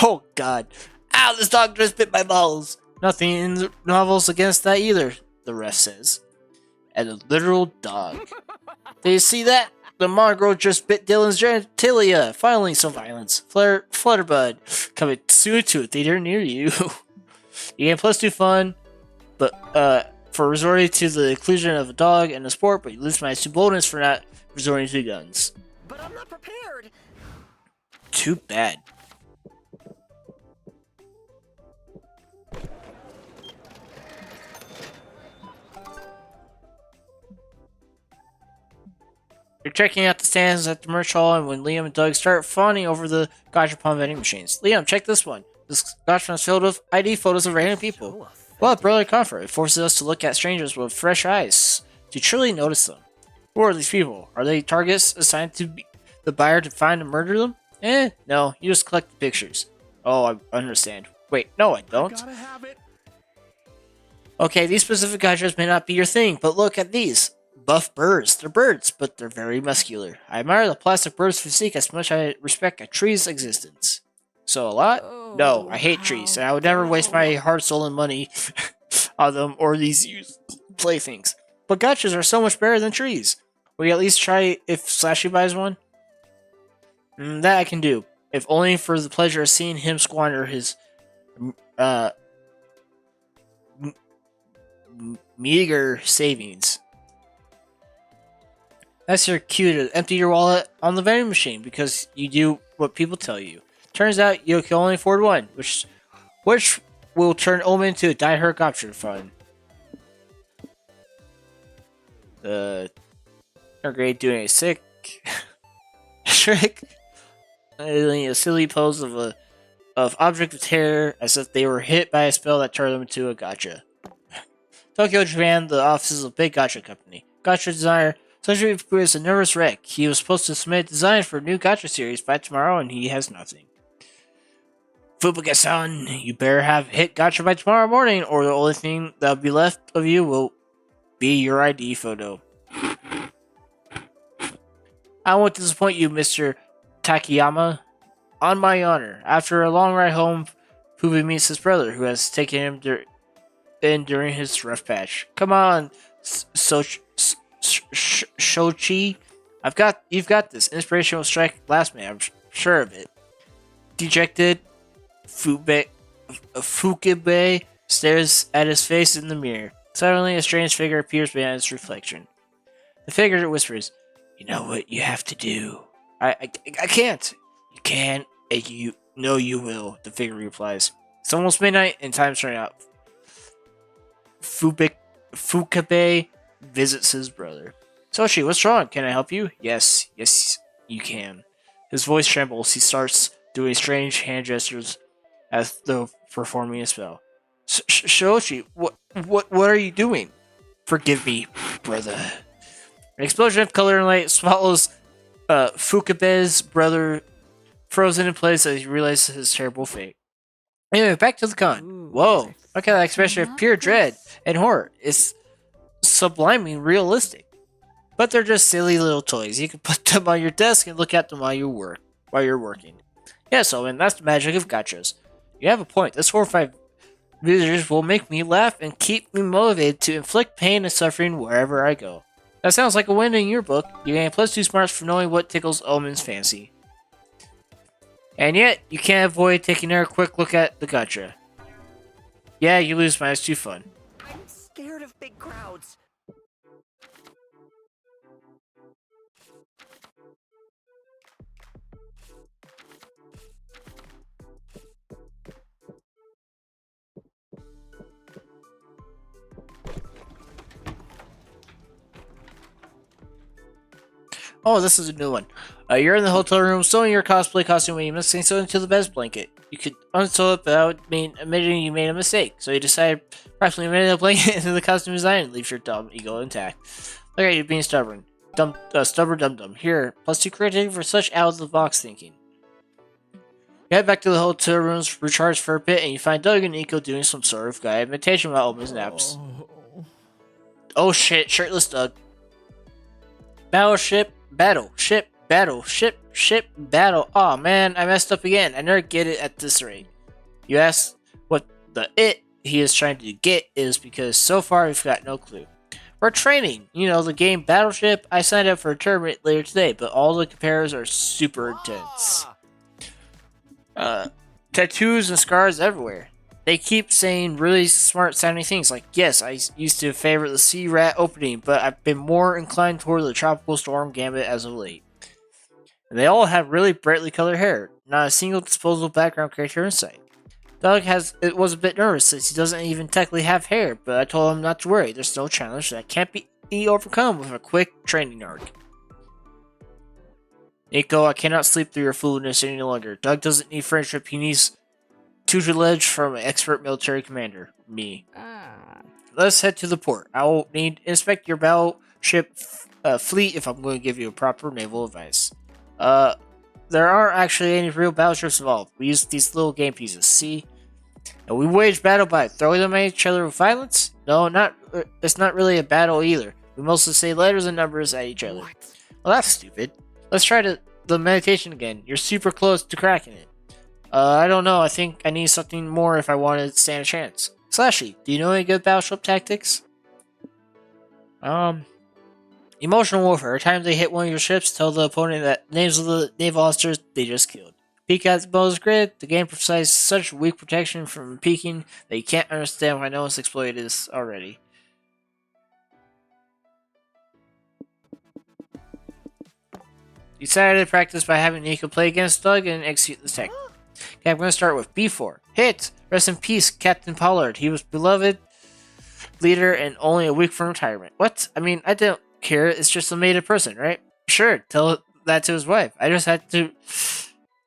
Oh god. Ow, this dog just bit my balls. Nothing in the novels against that either, the ref says. And a literal dog. Did you see that? The mongrel just bit Dylan's genitalia. Finally, some violence. Flutterbud coming soon to a theater near you. You get +2 fun, but for resorting to the inclusion of a dog in the sport, but you lose -2 bonus for not resorting to guns. But I'm not prepared. Too bad. You're checking out the stands at the merch hall, and when Liam and Doug start fawning over the Gachapon vending machines. Liam, check this one. This Gachapon is filled with ID photos of random people. Well, brotherly comfort. It forces us to look at strangers with fresh eyes to truly notice them. Who are these people? Are they targets assigned to the buyer to find and murder them? No. You just collect the pictures. Oh, I understand. Wait, no, I don't. Gotta have it. Okay, these specific gachas may not be your thing, but look at these. Buff birds. They're birds, but they're very muscular. I admire the plastic bird's physique as much as I respect a tree's existence. So a lot? No, I hate trees, and I would never waste my heart, soul, and money on them or these used playthings. But gachas are so much better than trees. Will you at least try if Slashy buys one? That I can do, if only for the pleasure of seeing him squander his meager savings. That's your cue to empty your wallet on the vending machine because you do what people tell you. Turns out you can only afford one, which will turn Omen into a diehard gacha fund. Third grade doing a sick trick, a silly pose of object of terror as if they were hit by a spell that turned them into a gacha. Tokyo, Japan, the offices of Big Gacha Company. Gacha designer Soji is a nervous wreck. He was supposed to submit design for a new gacha series by tomorrow, and he has nothing. Fubuka-san, you better have hit gacha by tomorrow morning, or the only thing that'll be left of you will be your ID photo. I won't disappoint you, Mr. Takayama. On my honor. After a long ride home, Fubu meets his brother, who has taken him during his rough patch. Come on, Shochi. You've got this. Inspiration will strike last minute, I'm sure of it. Dejected, Fukube stares at his face in the mirror. Suddenly, a strange figure appears behind his reflection. The figure whispers, "You know what you have to do." I can't. You can, and you know you will, the figure replies. It's almost midnight, and time's running out. Fukube visits his brother. Soshi, what's wrong? Can I help you? Yes, you can. His voice trembles. He starts doing strange hand gestures as though performing a spell. Shoshi, what are you doing? Forgive me, brother. An explosion of color and light swallows Fukube's brother, frozen in place as he realizes his terrible fate. Anyway, back to the con. Whoa, look at that expression of pure dread and horror. It's sublimely realistic. But they're just silly little toys. You can put them on your desk and look at them while you're working. Yes, Owen, that's the magic of gachas. You have a point. This 4 or 5 visitors will make me laugh and keep me motivated to inflict pain and suffering wherever I go. That sounds like a win in your book. You gain +2 smarts for knowing what tickles Omen's fancy. And yet, you can't avoid taking a quick look at the gacha. Yeah, you lose -2 fun. I'm scared of big crowds. Oh, this is a new one. You're in the hotel room, sewing your cosplay costume when you missing something to the bed blanket. You could unsew it without admitting you made a mistake, so you decide practically made the blanket into the costume design and leaves your dumb ego intact. Look at you being stubborn. Stubborn dum-dum. Here, +2 creativity for such out-of-the-box thinking. You head back to the hotel rooms, recharge for a bit, and you find Doug and Nico doing some sort of guided meditation while Omen's naps. Oh shit, shirtless Doug. Battleship, battle. Aw man, I messed up again. I never get it at this rate. You ask what the it he is trying to get is because so far we've got no clue. We're training. You know, the game Battleship. I signed up for a tournament later today, but all the compares are super intense. Tattoos and scars everywhere. They keep saying really smart sounding things like, yes, I used to favor the Sea Rat opening, but I've been more inclined toward the Tropical Storm Gambit as of late. And they all have really brightly colored hair, not a single disposable background character in sight. Doug was a bit nervous since he doesn't even technically have hair, but I told him not to worry, there's no challenge that can't be overcome with a quick training arc. Nico, I cannot sleep through your foolishness any longer. Doug doesn't need friendship, he needs tutelage from an expert military commander. Me. Let's head to the port. I will need to inspect your battleship fleet if I'm going to give you a proper naval advice. There aren't actually any real battleships involved. We use these little game pieces, see? And we wage battle by throwing them at each other with violence? No, it's not really a battle either. We mostly say letters and numbers at each other. Well, that's stupid. Let's try the meditation again. You're super close to cracking it. I don't know. I think I need something more if I want to stand a chance. Slashy, do you know any good battleship tactics? Emotional warfare. Every time they hit one of your ships, tell the opponent that names of the naval officers they just killed. Peek at the bow's grid. The game provides such weak protection from peeking that you can't understand why no one's exploited this already. Decided to practice by having Nico play against Doug and execute the tech. Okay, I'm going to start with B4. Hit! Rest in peace, Captain Pollard. He was beloved leader and only a week from retirement. What? I mean, I don't care. It's just a mated person, right? Sure, tell that to his wife. I just had to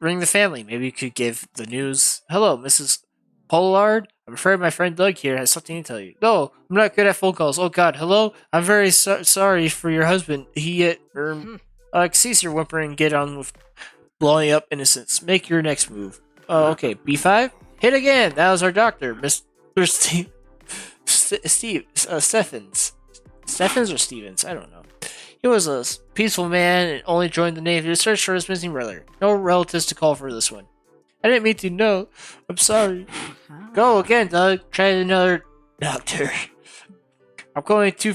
ring the family. Maybe you could give the news. Hello, Mrs. Pollard. I'm afraid my friend Doug here has something to tell you. No, I'm not good at phone calls. Oh God, hello? I'm very sorry for your husband. He, cease your whimpering and get on with blowing up innocence. Make your next move. Oh, okay. B5? Hit again! That was our doctor, Mr. Steffens. Steffens or Stevens? I don't know. He was a peaceful man and only joined the Navy to search for his missing brother. No relatives to call for this one. I didn't mean to, no. I'm sorry. Go again, Doug. Try another doctor. I'm going to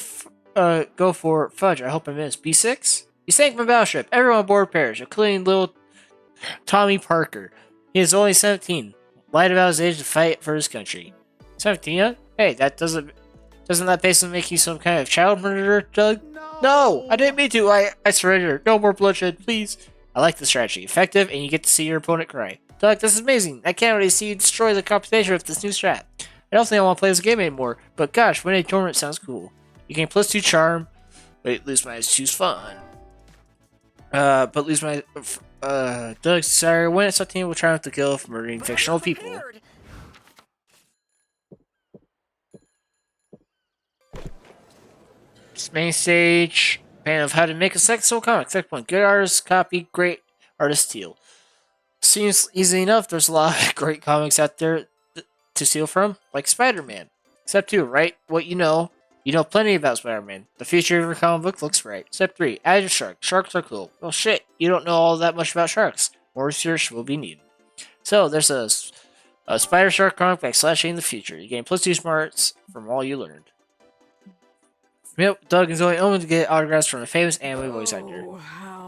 go for Fudge. I hope I miss. B6? He sank my battleship. Everyone aboard perished, including little Tommy Parker. He is only 17. Lied about his age to fight for his country. 17, huh? Hey, doesn't that basically make you some kind of child murderer, Doug? No! I didn't mean to. I surrender. No more bloodshed, please. I like the strategy. Effective, and you get to see your opponent cry. Doug, this is amazing. I can't really see you destroy the competition with this new strat. I don't think I want to play this game anymore, but gosh, winning a tournament sounds cool. You gain +2 charm, but lose -2 fun. But lose my Doug's desire when it's something will triumph the kill for murdering fictional people. Main stage. Fan of how to make a sexual comic. Step 1. Good artist copy, great artist steal. Seems easy enough. There's a lot of great comics out there to steal from, like Spider-Man. Step 2. Write what you know. You know plenty about Spider-Man. The future of your comic book looks bright. Step 3. Add a shark. Sharks are cool. Well, shit. You don't know all that much about sharks. More research will be needed. So there's a spider shark comic by Slash in the future. You gain +2 smarts from all you learned. Yep, Doug is only able to get autographs from a famous anime voice actor.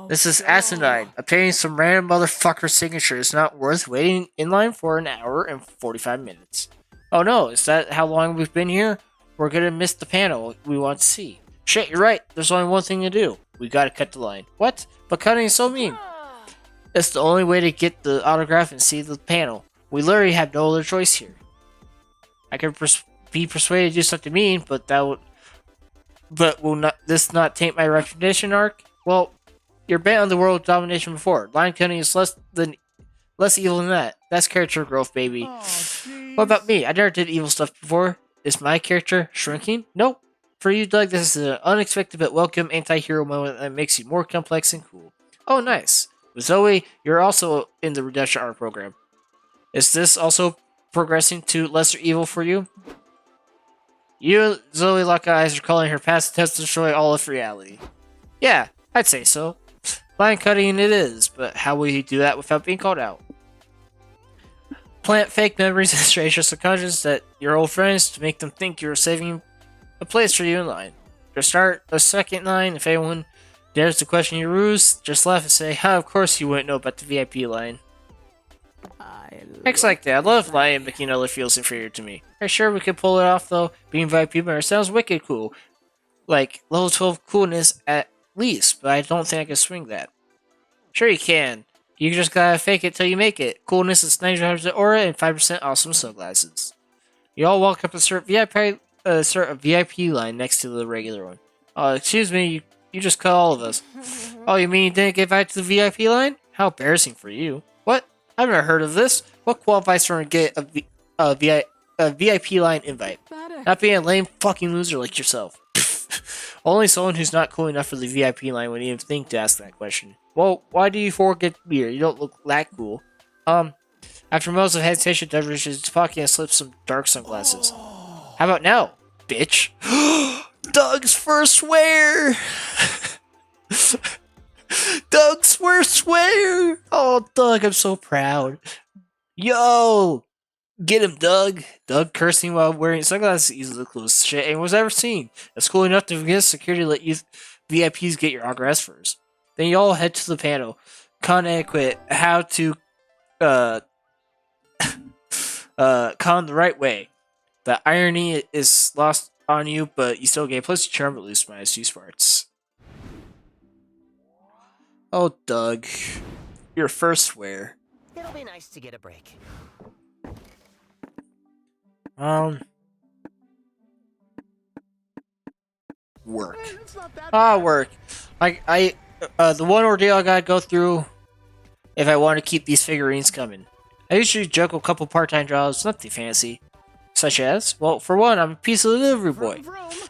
This is asinine. Obtaining some random motherfucker signature is not worth waiting in line for an hour and 45 minutes. Oh no, is that how long we've been here? We're gonna miss the panel we want to see. Shit, you're right. There's only one thing to do. We gotta cut the line. What? But cutting is so mean. It's the only way to get the autograph and see the panel. We literally have no other choice here. I could be persuaded to do something mean, but will this not taint my recognition arc? Well, you're bent on the world domination before. Line cutting is less evil than that. That's character growth, baby. What about me? I never did evil stuff before. Is my character shrinking? Nope. For you, Doug, this is an unexpected but welcome anti-hero moment that makes you more complex and cool. Oh, nice. Zoe, you're also in the redemption arc program. Is this also progressing to lesser evil for you? You, Zoe, lock eyes, are calling her past attempts to destroy all of reality. Yeah, I'd say so. Line cutting it is, but how will you do that without being called out? Plant fake memories and strange your subconscious that your old friends to make them think you're saving a place for you in line. Just start a second line. If anyone dares to question your ruse, just laugh and say, "Ha, of course you wouldn't know about the VIP line." Hex like that. I love lying and making other feels inferior to me. Are you sure we could pull it off though? Being VIP member sounds wicked cool. Like level 12 coolness at least, but I don't think I can swing that. Sure you can. You just gotta fake it till you make it. Coolness is 95% aura and 5% awesome sunglasses. You all walk up a sort of VIP line next to the regular one. Excuse me, you just cut all of us. Oh, you mean you didn't get invited to the VIP line? How embarrassing for you. What? I've never heard of this. What qualifies for get a VIP line invite? Not being a lame fucking loser like yourself. Only someone who's not cool enough for the VIP line would even think to ask that question. Well, why do you four get beer? You don't look that cool. After moments of hesitation, Doug reaches his pocket and slips some dark sunglasses. How about now, bitch? Doug's first swear! Doug's first swear! Oh, Doug, I'm so proud. Yo! Get him, Doug! Doug cursing while wearing sunglasses is easily the coolest shit anyone's ever seen. It's cool enough to get security to let you VIPs get your autographs first. Then you all head to the panel. Con etiquette, how to con the right way. The irony is lost on you, but you still get plus charm but lose -2 smarts. Oh, Doug. Your first swear. It'll be nice to get a break. Work. Work. The one ordeal I gotta go through if I want to keep these figurines coming. I usually juggle a couple part-time jobs, nothing fancy. Such as, well, for one, I'm a pizza delivery boy.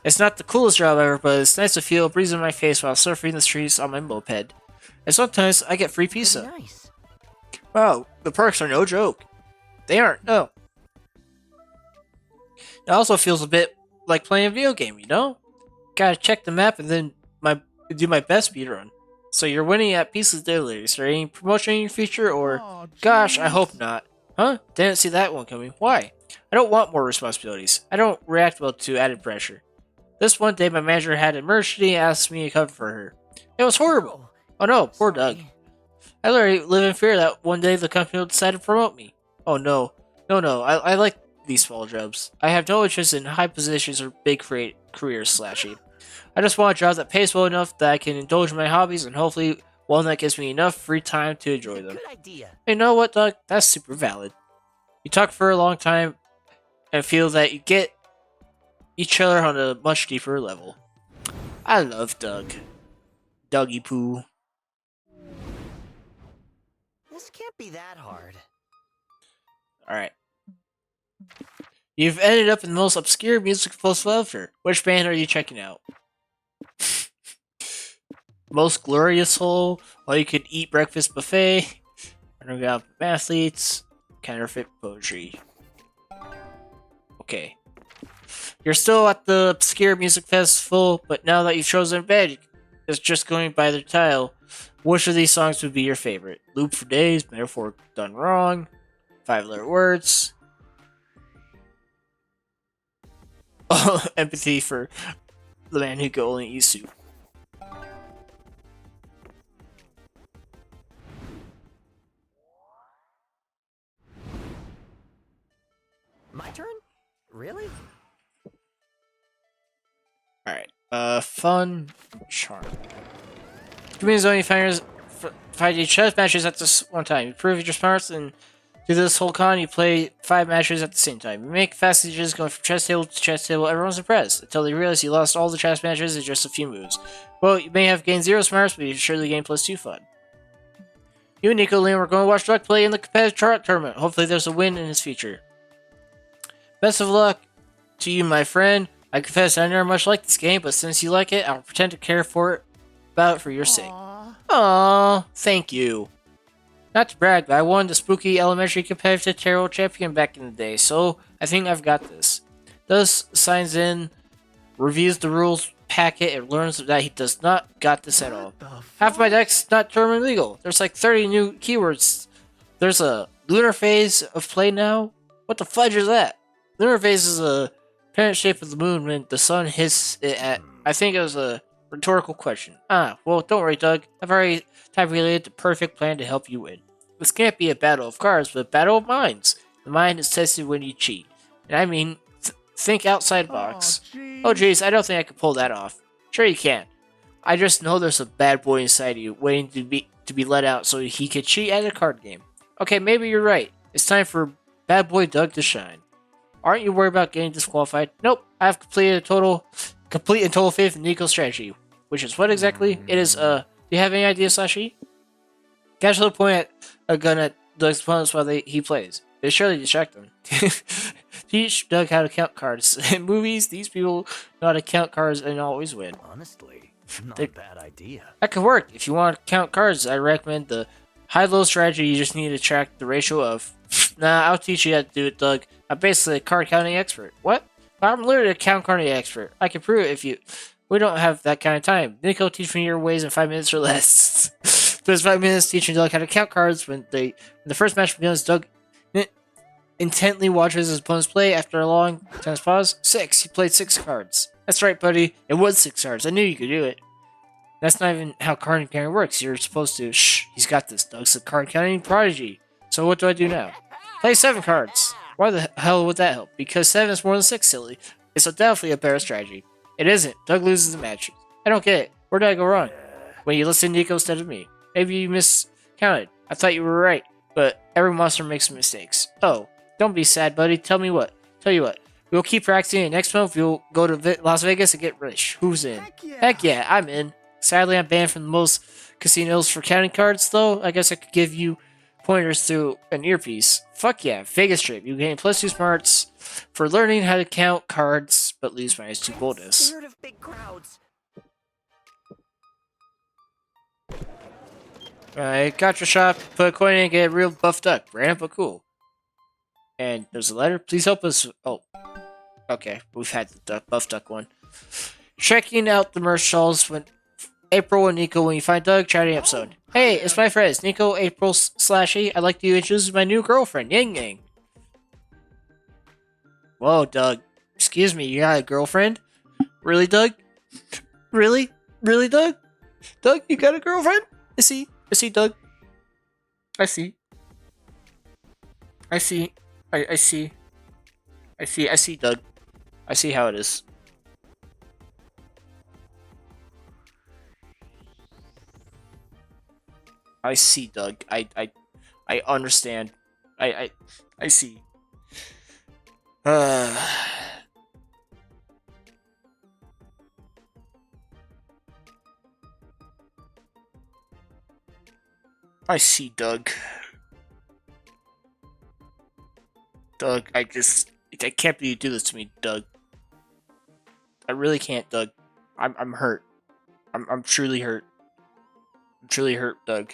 It's not the coolest job ever, but it's nice to feel a breeze in my face while surfing the streets on my moped. And sometimes I get free pizza. Nice. Wow, the perks are no joke. They aren't, no. It also feels a bit like playing a video game, you know? Gotta check the map and then do my best speedrun. So you're winning at Pieces Daily. Is there any promotion in your future or... Gosh, I hope not. Huh? Didn't see that one coming. Why? I don't want more responsibilities. I don't react well to added pressure. This one day my manager had an emergency and asked me to cover for her. It was horrible. Oh no, poor Doug. I literally live in fear that one day the company will decide to promote me. Oh no. No, I like these small jobs. I have no interest in high positions or big career slashing. I just want a job that pays well enough that I can indulge in my hobbies and hopefully one that gives me enough free time to enjoy them. Good idea. You know what, Doug? That's super valid. You talk for a long time and feel that you get each other on a much deeper level. I love Doug. Dougie Poo. This can't be that hard. Alright. You've ended up in the most obscure music festival ever. Which band are you checking out? Most Glorious Soul, All You Could Eat Breakfast Buffet, Underground Athletes, Counterfeit Poetry. Okay. You're still at the obscure music festival, but now that you've chosen a band, it's just going by their title. Which of these songs would be your favorite? Loop for Days, Metaphor Done Wrong, 5-letter words. Oh, empathy for the man who could only eat soup. My turn? Really? Alright. Fun. Charm. Comedians only fight each chess matches at this one time. You prove your smarts and through this whole con, you play 5 matches at the same time. You make fast decisions going from chess table to chess table. Everyone's impressed until they realize you lost all the chess matches in just a few moves. Well, you may have gained 0 smarts, but you surely gained +2 fun. You and Nico Liam are going to watch Duck play in the competitive tournament. Hopefully there's a win in his future. Best of luck to you, my friend. I confess I never much liked this game, but since you like it, I'll pretend to care for your sake. Aww, thank you. Not to brag, but I won the spooky elementary competitive tarot champion back in the day, so I think I've got this. Thus signs in, reviews the rules packet, and learns that he does not got this at all. Half my deck's not term legal. There's like 30 new keywords. There's a lunar phase of play now? What the fudge is that? Lunar phase is a apparent shape of the moon when the sun hits it at... I think it was a rhetorical question. Well, don't worry, Doug. I've already tabulated the perfect plan to help you win. This can't be a battle of cards, but a battle of minds. The mind is tested when you cheat. And I mean, think outside the box. Oh geez, I don't think I could pull that off. Sure you can. I just know there's a bad boy inside you, waiting to be let out so he could cheat at a card game. Okay, maybe you're right. It's time for bad boy Doug to shine. Aren't you worried about getting disqualified? Nope, I have complete and total faith in Nico's strategy. Which is what exactly? It is, do you have any idea, Sashi? Casually point at a gun at Doug's opponents while he plays. They surely distract them. Teach Doug how to count cards. In movies, these people know how to count cards and always win. Honestly, not a bad idea. That could work. If you want to count cards, I recommend the high-low strategy. You just need to track the ratio of... Nah, I'll teach you how to do it, Doug. I'm basically a card counting expert. What? I'm literally a count counting expert. I can prove it if you... We don't have that kind of time. Nico, teach me your ways in 5 minutes or less. There's 5 minutes teaching Doug how to count cards. When the first match begins, Doug intently watches his opponents play. After a long tense pause, 6. He played 6 cards. That's right, buddy. It was 6 cards. I knew you could do it. That's not even how card counting works. You're supposed to... Shh, he's got this. Doug's a card counting prodigy. So what do I do now? Play 7 cards. Why the hell would that help? Because 7 is more than 6, silly. It's definitely a better strategy. It isn't. Doug loses the match. I don't get it. Where did I go wrong? When you listen to Nico instead of me. Maybe you miscounted. I thought you were right. But every monster makes mistakes. Oh, don't be sad, buddy. Tell you what. We'll keep practicing, and next month we'll go to Las Vegas and get rich. Who's in? Heck yeah, I'm in. Sadly, I'm banned from most casinos for counting cards, though. I guess I could give you pointers through an earpiece. Fuck yeah, Vegas trip. You gain +2 smarts for learning how to count cards, but lose -2 bonus. Scared of big crowds. Alright, gotcha shop. Put a coin in and get a real buff duck. Random but cool. And there's a letter. Please help us. Oh. Okay, we've had the buff duck one. Checking out the merch stalls when April and Nico when you find Doug chatting episode. Hey, it's my friends, Nico, April, Slashy. I'd like to introduce my new girlfriend, Yang Yang. Whoa, Doug. Excuse me, you got a girlfriend? Really, Doug? Really? Really, Doug? Doug, you got a girlfriend? I see, Doug. I see, Doug. I see how it is. I see, Doug. I understand. I see. I see, Doug. Doug, I can't believe you do this to me, Doug. I really can't, Doug. I'm hurt. I'm truly hurt. I'm truly hurt, Doug.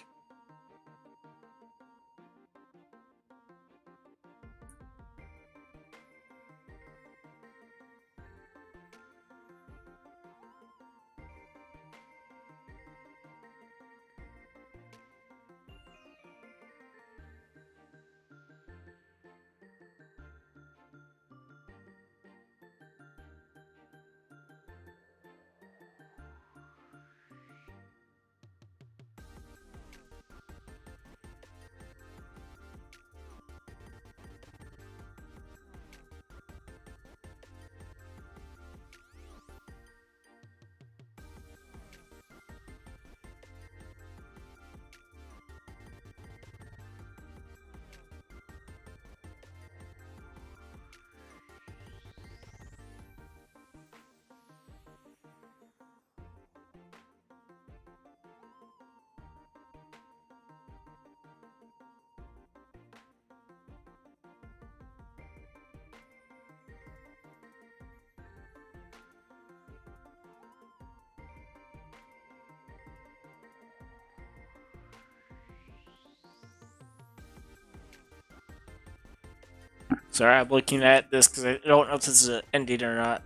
Sorry, I'm looking at this because I don't know if this is an ending or not.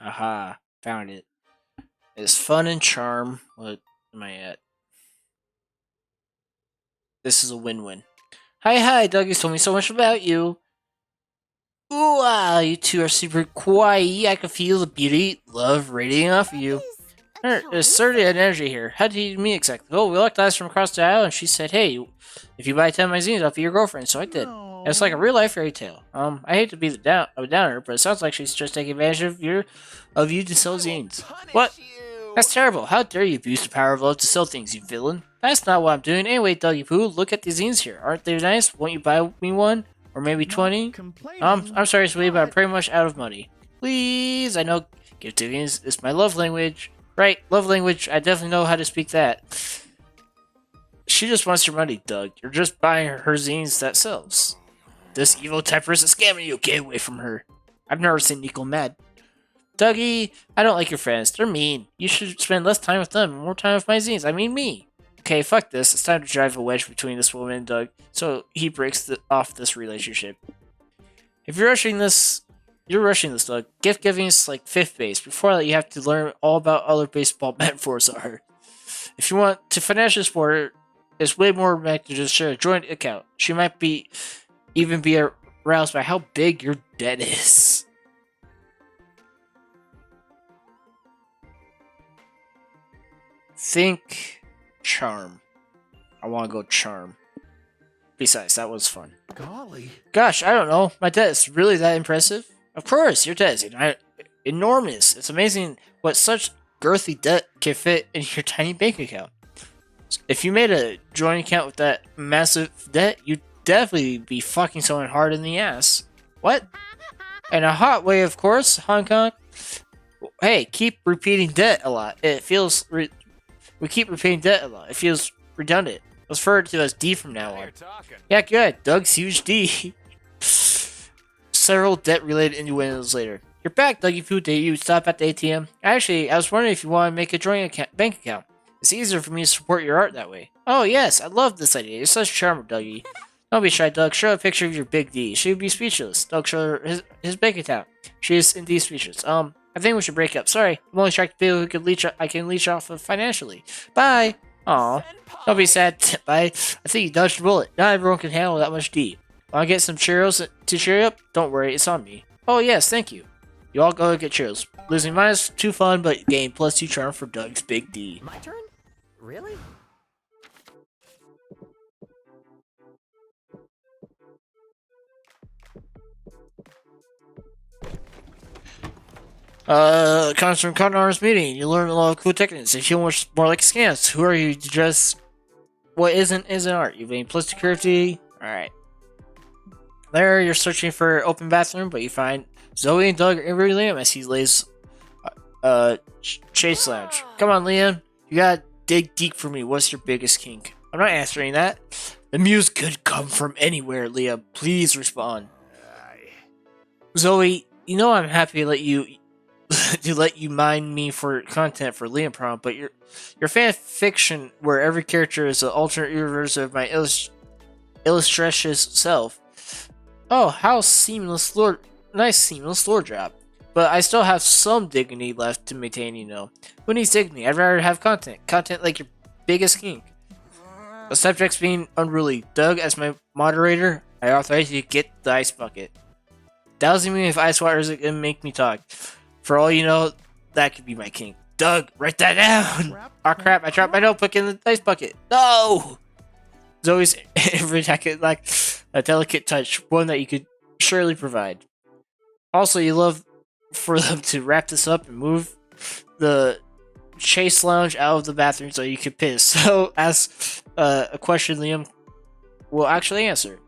Aha, found it. It's fun and charm. What am I at? This is a win-win. Hi, Dougie's told me so much about you. Ooh, you two are super kawaii. I can feel the beauty, love radiating off of you. There's certainly an energy here. How did you meet exactly? Oh, we looked eyes from across the aisle, and she said, "Hey, if you buy 10 magazines, I'll be your girlfriend." So I did. It's like a real life fairy tale. I hate to be a downer, but it sounds like she's just taking advantage of you to sell zines. What? That's terrible. How dare you abuse the power of love to sell things, you villain? That's not what I'm doing. Anyway, Dougie Poo, look at these zines here. Aren't they nice? Won't you buy me one? Or maybe 20? I'm sorry, sweetie, but I'm pretty much out of money. Please, I know gifting is my love language. Right, love language. I definitely know how to speak that. She just wants your money, Doug. You're just buying her zines that sells. This evil typer is scamming you. Get away from her. I've never seen Nico mad. Dougie, I don't like your friends. They're mean. You should spend less time with them and more time with my zines. I mean me. Okay, fuck this. It's time to drive a wedge between this woman and Doug, so he breaks off this relationship. If you're rushing this, Doug. Gift giving is like fifth base. Before that, you have to learn all about other baseball metaphors are. If you want to finesse this sport, it's way more romantic to just share a joint account. She might even be aroused by how big your debt is. Think charm. I want to go charm. Besides, that was fun. Golly. Gosh, I don't know. My debt is really that impressive? Of course, your debt is enormous. It's amazing what such girthy debt can fit in your tiny bank account. If you made a joint account with that massive debt, you'd definitely be fucking someone hard in the ass. What? In a hot way, of course, Hong Kong. Hey, keep repeating debt a lot. We keep repeating debt a lot. It feels redundant. Let's refer to it as D from now on. Yeah, good. Doug's huge D. Several debt-related innuendos later. You're back, Dougie Poo. Did you stop at the ATM? Actually, I was wondering if you want to make a joint bank account. It's easier for me to support your art that way. Oh, yes. I love this idea. You're such a charmer, Dougie. Don't be shy, Doug. Show a picture of your big D. She would be speechless. Doug showed her his bank account. She is indeed speechless. I think we should break up. Sorry, I'm only trying to people who I can leech off of financially. Bye. Aw. Don't be sad. Bye. I think you dodged a bullet. Not everyone can handle that much D. Want to get some Cheerios to cheer you up? Don't worry, it's on me. Oh yes, thank you. You all go get Cheerios. Losing minus 2 fun, but gain plus 2 charm for Doug's big D. My turn? Really? Comes from Cotton Arms meeting. You learn a lot of cool techniques. If you want more like scans, who are you to just what isn't art? You gain plus security. Alright. There, you're searching for open bathroom, but you find Zoe and Doug and Liam as he lays Chase Lounge. Come on, Liam. You gotta dig deep for me. What's your biggest kink? I'm not answering that. The muse could come from anywhere, Liam. Please respond. Zoe, you know I'm happy to let you mine me for content for Liam Prom, but your fan fiction where every character is an alternate universe of my illustrious self. Oh, how nice seamless lore drop. But I still have some dignity left to maintain, you know. Who needs dignity? I'd rather have content like your biggest kink. The subject's being unruly. Doug, as my moderator, I authorize you to get the ice bucket. Dousing me with ice water isn't gonna make me talk. For all you know, that could be my kink. Doug, write that down! Oh crap, I dropped my notebook in the ice bucket. No! Zoe's every jacket like a delicate touch, one that you could surely provide. Also, you love for them to wrap this up and move the Chase Lounge out of the bathroom so you could piss. So, ask a question Liam will actually answer.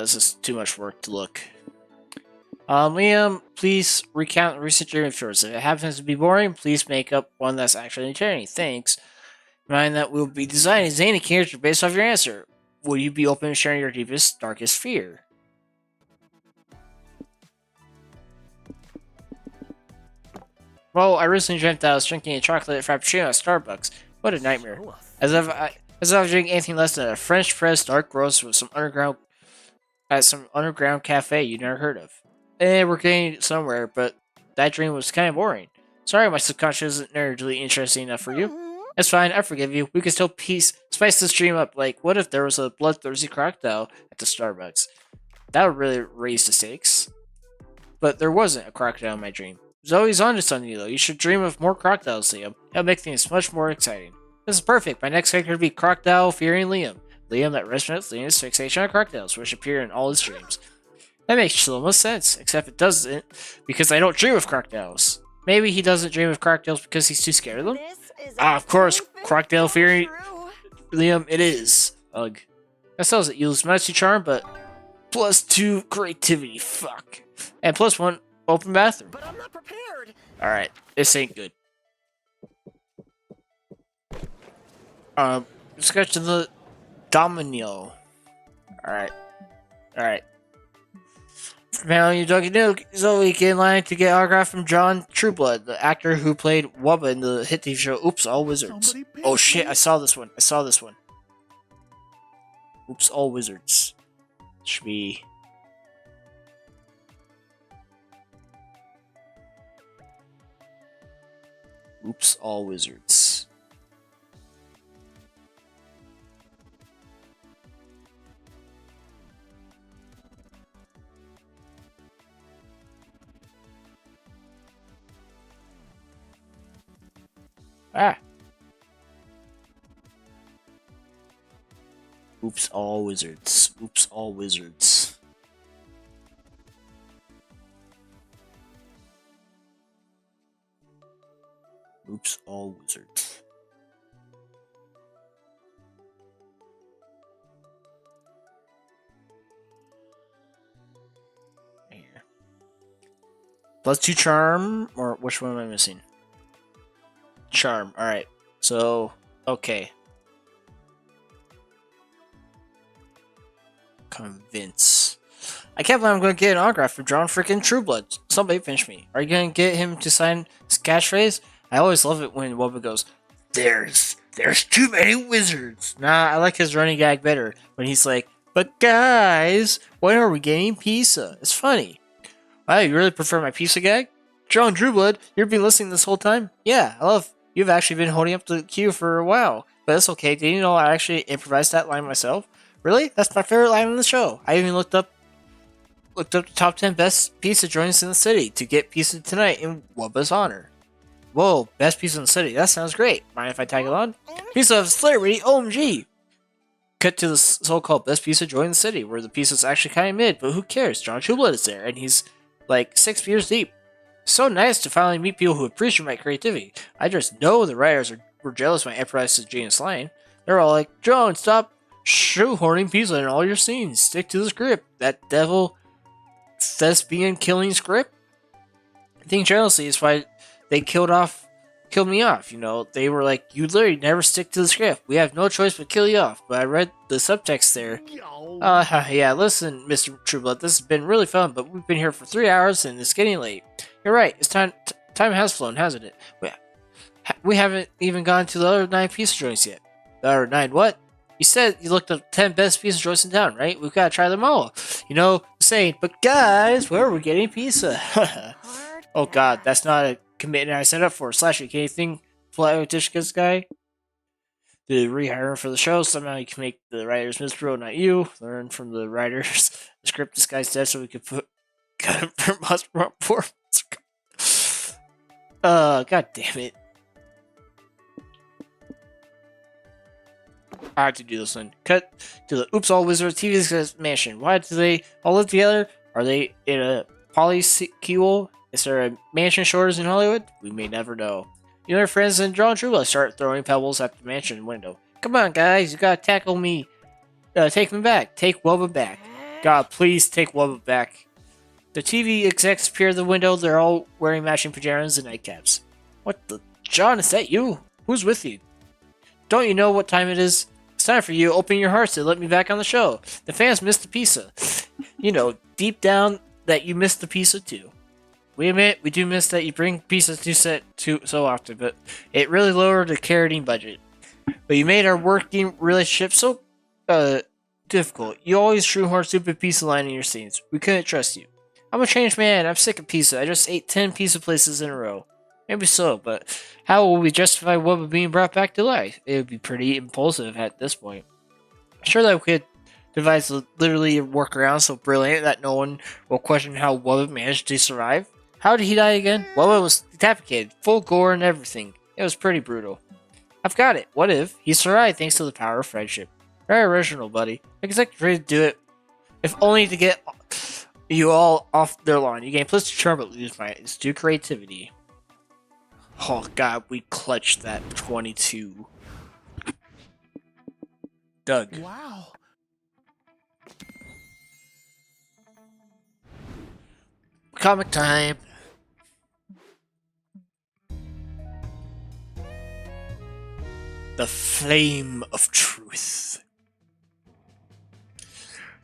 This is too much work to look. Liam, please recount a recent dream of yours. If it happens to be boring, please make up one that's actually entertaining. Thanks. Mind that we'll be designing a zany character based off your answer. Will you be open to sharing your deepest, darkest fear? Well, I recently dreamt that I was drinking a chocolate frappuccino at Starbucks. What a nightmare. As if I was drinking anything less than a French press dark roast with some underground cafe you never heard of. We're getting somewhere, but that dream was kind of boring. Sorry, my subconscious isn't nerdily interesting enough for you. It's fine, I forgive you. We can still spice this dream up. Like, what if there was a bloodthirsty crocodile at the Starbucks? That would really raise the stakes. But there wasn't a crocodile in my dream. Zoe's onto something though. You should dream of more crocodiles, Liam. It'll make things much more exciting. This is perfect. My next character would be Crocodile Fearing Liam. Liam that resonates Liam's fixation on crocodiles, which appear in all his dreams. That makes the most sense, except it doesn't, because I don't dream of crocodiles. Maybe he doesn't dream of crocodiles because he's too scared of them? Of course, Crocodile Fearing Liam, it is. Ugh. That sells it. You lose Majesty Charm, but +2 creativity. Fuck. And +1 open bathroom. But I'm not prepared. Alright, this ain't good. Let's go to the Domino. Alright. Now you Dougie Nuke, Zoe get in line to get autograph from John Trueblood, the actor who played Wubba in the hit TV show Oops All Wizards. Oh shit, I saw this one. Oops All Wizards. Should be... Oops All Wizards. Ah. Oops All Wizards. Oops All Wizards. Oops All Wizards. Here. +2 charm, or which one am I missing? Charm. Alright. So, okay. Convince. I can't believe I'm going to get an autograph from John freaking Trueblood. Somebody finish me. Are you going to get him to sign his catchphrase? I always love it when Wubba goes, There's too many wizards. Nah, I like his running gag better. When he's like, but guys, when are we getting pizza? It's funny. Wow, you really prefer my pizza gag? John Trueblood, you've been listening this whole time? Yeah, I love. You've actually been holding up the queue for a while. But it's okay. Did you know I actually improvised that line myself? Really? That's my favorite line in the show. I even looked up the top 10 best pizza joints in the city to get pizza tonight in Wubba's honor. Whoa, best pizza in the city. That sounds great. Mind if I tag along? Pizza of celebrity, OMG! Cut to the so-called best pizza joint in the city, where the pizza's actually kind of mid, but who cares? John Trueblood is there, and he's like 6 beers deep. So nice to finally meet people who appreciate my creativity. I just know the writers were jealous when I improvised this genius line. They're all like, John, stop shoehorning pizza in all your scenes. Stick to the script. That devil thespian killing script? I think jealousy is why they killed me off, you know. They were like, you literally never stick to the script. We have no choice but kill you off. But I read the subtext there. Yeah, listen, Mr. Trueblood, this has been really fun, but we've been here for 3 hours and it's getting late. You're right, it's time has flown, hasn't it? We haven't even gone to the other 9 pizza joints yet. The other 9 what? You said you looked up 10 best pizza joints in town, right? We've got to try them all. You know, saying, but guys, where are we getting pizza? Oh god, that's not a commitment I set up for. Slashy, can anything fly with Tishka's guy? To rehire him for the show, somehow you can make the writers Mr. not you. Learn from the writers. The script, this guy's dead, so we could cut him from us for. God damn it. I have to do this one. Cut to the Oops All Wizard TV mansion. Why do they all live together? Are they in a polysequel? Is there a mansion shortage in Hollywood? We may never know. You and your friends and John Trula start throwing pebbles at the mansion window. Come on, guys, you gotta tackle me. Take me back. Take Wubba back. God, please take Wubba back. The TV execs appear at the window. They're all wearing matching pajamas and nightcaps. What the? John, is that you? Who's with you? Don't you know what time it is? It's time for you to open your hearts and let me back on the show. The fans missed the pizza. You know, deep down that you missed the pizza too. We admit we do miss that you bring pizza to set too so often, but it really lowered the carroting budget. But you made our working relationship so difficult. You always shoehorn stupid pizza line in your scenes. We couldn't trust you. I'm a changed man. I'm sick of pizza. I just ate 10 pizza places in a row. Maybe so, but how will we justify Wubba being brought back to life? It would be pretty impulsive at this point. Sure that we could devise literally a workaround so brilliant that no one will question how Wubba managed to survive. How did he die again? Wubba was decapitated, full gore and everything. It was pretty brutal. I've got it. What if he survived thanks to the power of friendship? Very original, buddy. Executive ready to do it, if only to get you all off their lawn. You gain plus 2 charm but lose my due creativity. Oh god, we clutched that 22. Doug. Wow. Comic time. The Flame of Truth.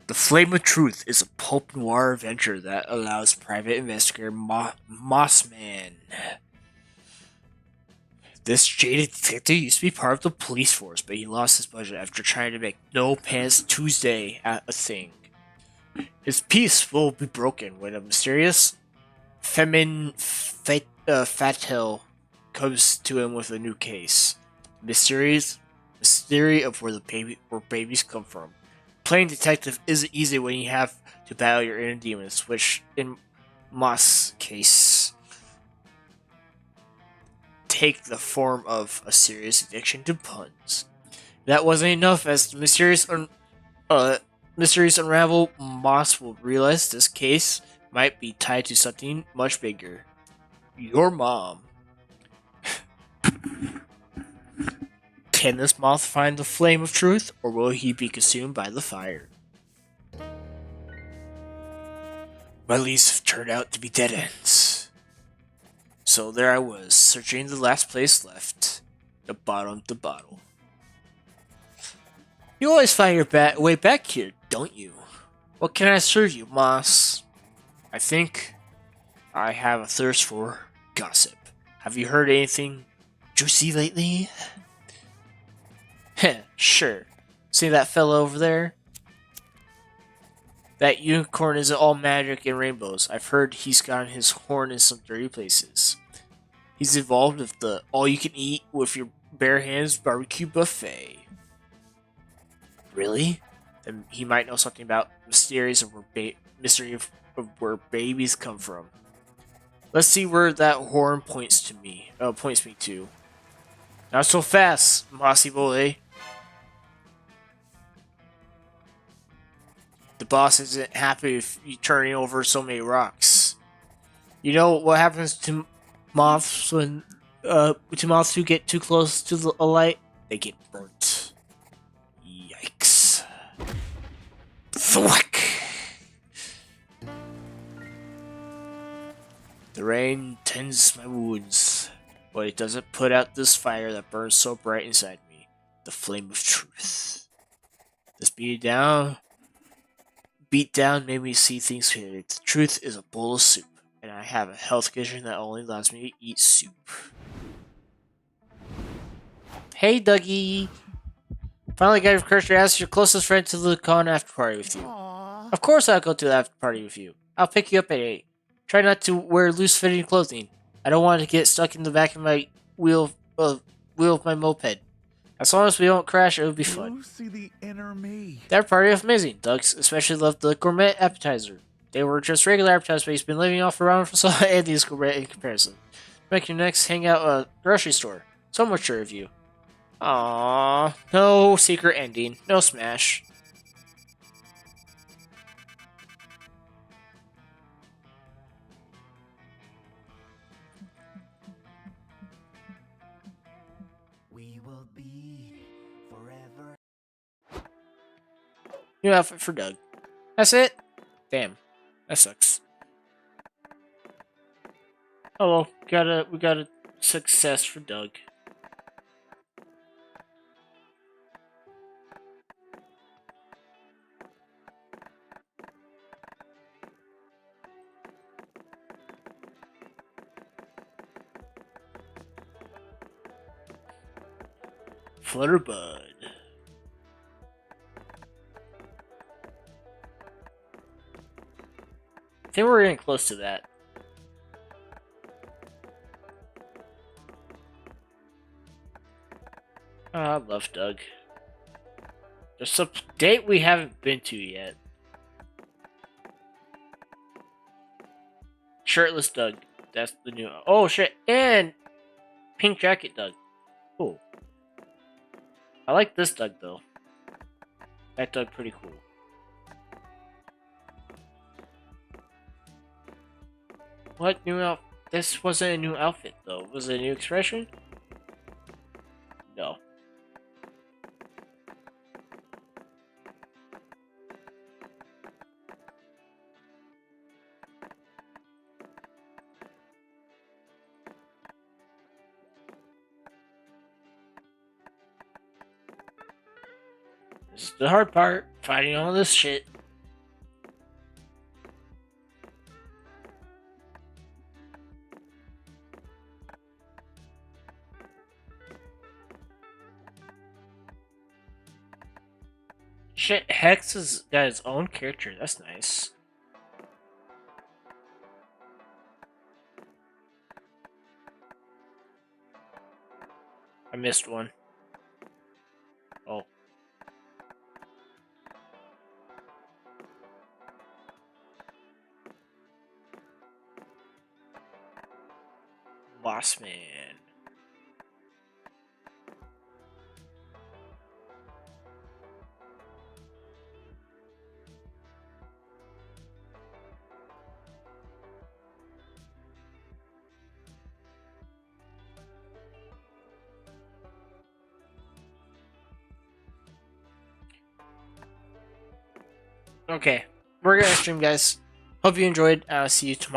The Flame of Truth is a pulp noir adventure that allows private investigator Mossman. This jaded detective used to be part of the police force, but he lost his budget after trying to make No Pants Tuesday a thing. His peace will be broken when a mysterious feminine fatal comes to him with a new case. Mystery of where babies come from. Playing detective isn't easy when you have to battle your inner demons, which in Moss' case take the form of a serious addiction to puns. That wasn't enough. As the mysteries unravel, Moss will realize this case might be tied to something much bigger. Your mom. Can this moth find the flame of truth, or will he be consumed by the fire? My leads have turned out to be dead ends. So there I was, searching the last place left, the bottom of the bottle. You always find your way back here, don't you? What can I serve you, Moss? I think I have a thirst for gossip. Have you heard anything juicy lately? Heh, sure. See that fella over there? That unicorn isn't all magic and rainbows. I've heard he's gotten his horn in some dirty places. He's involved with the all-you-can-eat with your bare hands barbecue buffet. Really? Then he might know something about mystery of where babies come from. Let's see where that horn points me to. Not so fast, mossy boy. The boss isn't happy if you turning over so many rocks. You know what happens to moths when moths who get too close to a light? They get burnt. Yikes. Thwack! The rain tends my wounds, but it doesn't put out this fire that burns so bright inside me. The flame of truth. This beat down made me see things clearly. The truth is a bowl of soup, and I have a health condition that only allows me to eat soup. Hey, Dougie! Finally got your courage to ask your closest friend to the con after party with you. Aww. Of course I'll go to the after party with you. I'll pick you up at 8. Try not to wear loose-fitting clothing. I don't want to get stuck in the back of my wheel of my moped. As long as we don't crash, it would be fun. You see the inner me. That party was amazing. Doug especially loved the gourmet appetizer. They were just regular appetizers, but he's been living off around for and these gourmet in comparison. Make your next hangout a grocery store. So much sure of you. Aww. No secret ending. No Smash. We will be forever. New outfit for Doug. That's it? Damn. That sucks. Oh well, we got a success for Doug. Flutterbud. I think we're getting close to that. Oh, I love Doug. There's some date we haven't been to yet. Shirtless Doug. That's the new. Oh shit! And pink jacket Doug. Cool. I like this Doug though. That Doug pretty cool. What new outfit? This wasn't a new outfit though. Was it a new expression? No. This is the hard part. Fighting all this shit. Shit, Hex has got his own character. That's nice. I missed one. Oh. Boss Man. Okay, we're gonna stream, guys. Hope you enjoyed. See you tomorrow.